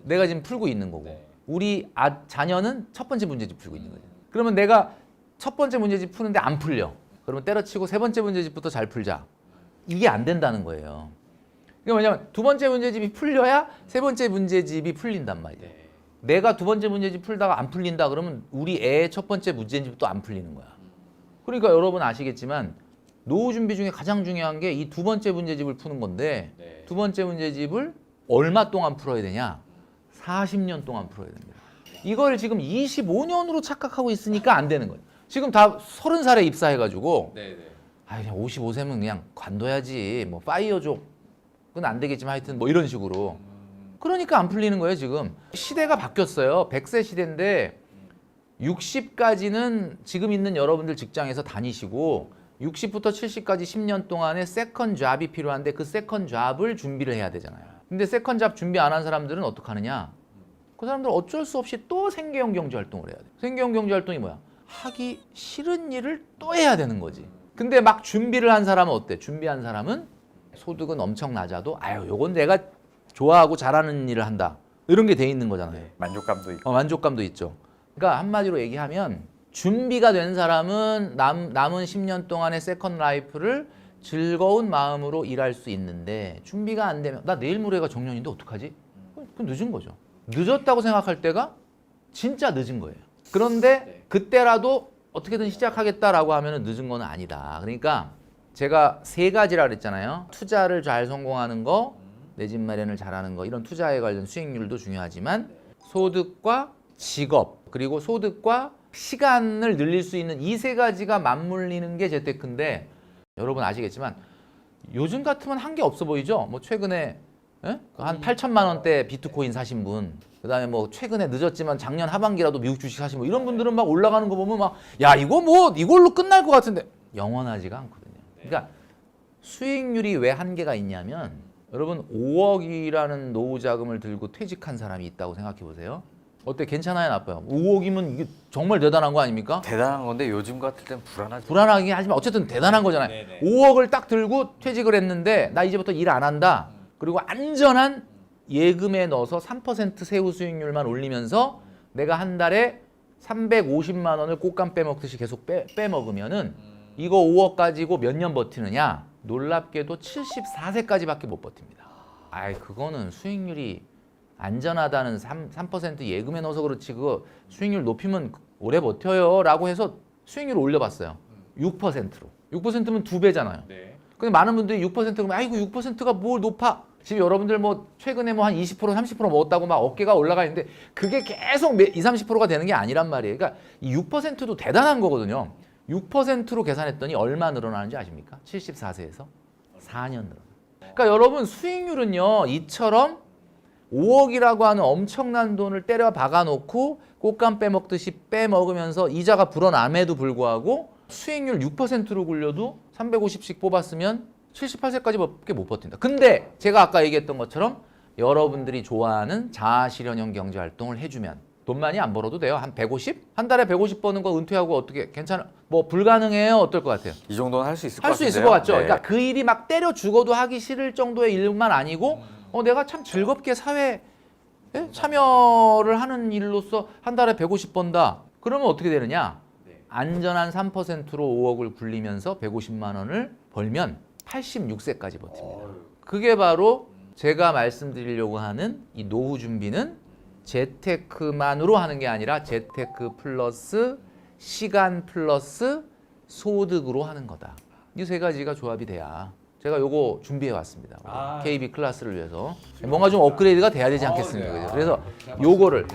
내가 지금 풀고 있는 거고, 네. 우리 자녀는 첫 번째 문제집 풀고 있는 거죠. 그러면 내가 첫 번째 문제집 푸는데 안 풀려. 그러면 때려치고 세 번째 문제집부터 잘 풀자. 이게 안 된다는 거예요. 그게 뭐냐면 두 번째 문제집이 풀려야 세 번째 문제집이 풀린단 말이에요. 네. 내가 두 번째 문제집 풀다가 안 풀린다 그러면 우리 애의 첫 번째 문제집도 안 풀리는 거야. 그러니까 여러분 아시겠지만 노후 준비 중에 가장 중요한 게 이 두 번째 문제집을 푸는 건데 네. 두 번째 문제집을 얼마 동안 풀어야 되냐? 40년 동안 풀어야 됩니다. 이걸 지금 25년으로 착각하고 있으니까 안 되는 거예요. 지금 다 30살에 입사해가지고 네, 네. 그냥 55세면 그냥 관둬야지. 뭐 파이어족 그건 안 되겠지만 하여튼 뭐 이런 식으로. 그러니까 안 풀리는 거예요 지금. 시대가 바뀌었어요. 100세 시대인데 60까지는 지금 있는 여러분들 직장에서 다니시고 60부터 70까지 10년 동안의 세컨 잡이 필요한데 그 세컨 잡을 준비를 해야 되잖아요. 근데 세컨 잡 준비 안 한 사람들은 어떡하느냐? 그 사람들은 어쩔 수 없이 또 생계형 경제 활동을 해야 돼. 생계형 경제 활동이 뭐야? 하기 싫은 일을 또 해야 되는 거지. 근데 막 준비를 한 사람은 어때? 준비한 사람은 소득은 엄청 낮아도 요건 내가 좋아하고 잘하는 일을 한다. 이런 게 돼 있는 거잖아요. 만족감도 있고. 만족감도 있죠. 그러니까 한마디로 얘기하면 준비가 된 사람은 남은 10년 동안의 세컨 라이프를 즐거운 마음으로 일할 수 있는데 준비가 안 되면 나 내일 모레가 정년인데 어떡하지? 그건 늦은 거죠. 늦었다고 생각할 때가 진짜 늦은 거예요. 그런데 그때라도 어떻게든 시작하겠다라고 하면 늦은 건 아니다. 그러니까 제가 3가지라 그랬잖아요. 투자를 잘 성공하는 거, 내 집 마련을 잘하는 거, 이런 투자에 관련 수익률도 중요하지만 소득과 직업, 그리고 소득과 시간을 늘릴 수 있는 이 3가지가 맞물리는 게 재테크인데 여러분 아시겠지만 요즘 같으면 한 게 없어 보이죠? 뭐 최근에 한 8천만 원대 비트코인 사신 분, 그다음에 뭐 최근에 늦었지만 작년 하반기라도 미국 주식 사신 분, 이런 분들은 막 올라가는 거 보면 막 야 이거 뭐 이걸로 끝날 것 같은데 영원하지가 않거든요. 그러니까 수익률이 왜 한계가 있냐면 여러분 5억이라는 노후 자금을 들고 퇴직한 사람이 있다고 생각해 보세요. 어때? 괜찮아요? 나빠요? 5억이면 이게 정말 대단한 거 아닙니까? 대단한 건데 요즘 같을 땐 불안하죠. 불안하긴 하지만 어쨌든 대단한 거잖아요. 네네. 5억을 딱 들고 퇴직을 했는데 나 이제부터 일 안 한다. 그리고 안전한 예금에 넣어서 3% 세후 수익률만 올리면서 내가 한 달에 350만 원을 꽃감 빼먹듯이 계속 빼먹으면은 이거 5억 가지고 몇 년 버티느냐? 놀랍게도 74세까지밖에 못 버팁니다. 그거는 수익률이 안전하다는 3% 예금에 넣어서 그렇지 그거 수익률 높이면 오래 버텨요 라고 해서 수익률을 올려봤어요. 6%로. 6%면 2배잖아요. 네. 근데 많은 분들이 6% 그러면 아이고 6%가 뭘 높아. 지금 여러분들 뭐 최근에 뭐 한 20% 30% 먹었다고 막 어깨가 올라가 있는데 그게 계속 20-30%가 되는 게 아니란 말이에요. 그러니까 이 6%도 대단한 거거든요. 6%로 계산했더니 얼마 늘어나는지 아십니까? 74세에서 4년 늘어나요. 그러니까 여러분 수익률은요 이처럼 5억이라고 하는 엄청난 돈을 때려 박아놓고 꽃감 빼먹듯이 빼먹으면서 이자가 불어남에도 불구하고 수익률 6%로 굴려도 350씩 뽑았으면 78세까지밖에 못 버틴다. 근데 제가 아까 얘기했던 것처럼 여러분들이 좋아하는 자아실현형 경제활동을 해주면 돈 많이 안 벌어도 돼요. 한 150? 한 달에 150 버는 거 은퇴하고 어떻게 괜찮아? 뭐 불가능해요? 어떨 것 같아요? 이 정도는 할 수 있을 것 할 수 같은데요. 있을 것 같죠? 네. 그러니까 그 일이 막 때려 죽어도 하기 싫을 정도의 일만 아니고 내가 참 즐겁게 사회에 참여를 하는 일로서 한 달에 150 번다. 그러면 어떻게 되느냐? 안전한 3%로 5억을 굴리면서 150만 원을 벌면 86세까지 버팁니다. 그게 바로 제가 말씀드리려고 하는 이 노후 준비는 재테크만으로 하는 게 아니라 재테크 플러스 시간 플러스 소득으로 하는 거다. 이 세 가지가 조합이 돼야 제가 요거 준비해 왔습니다. KB 클래스를 위해서 뭔가 좀 업그레이드가 돼야 되지 않겠습니까? 그죠? 그래서 요거를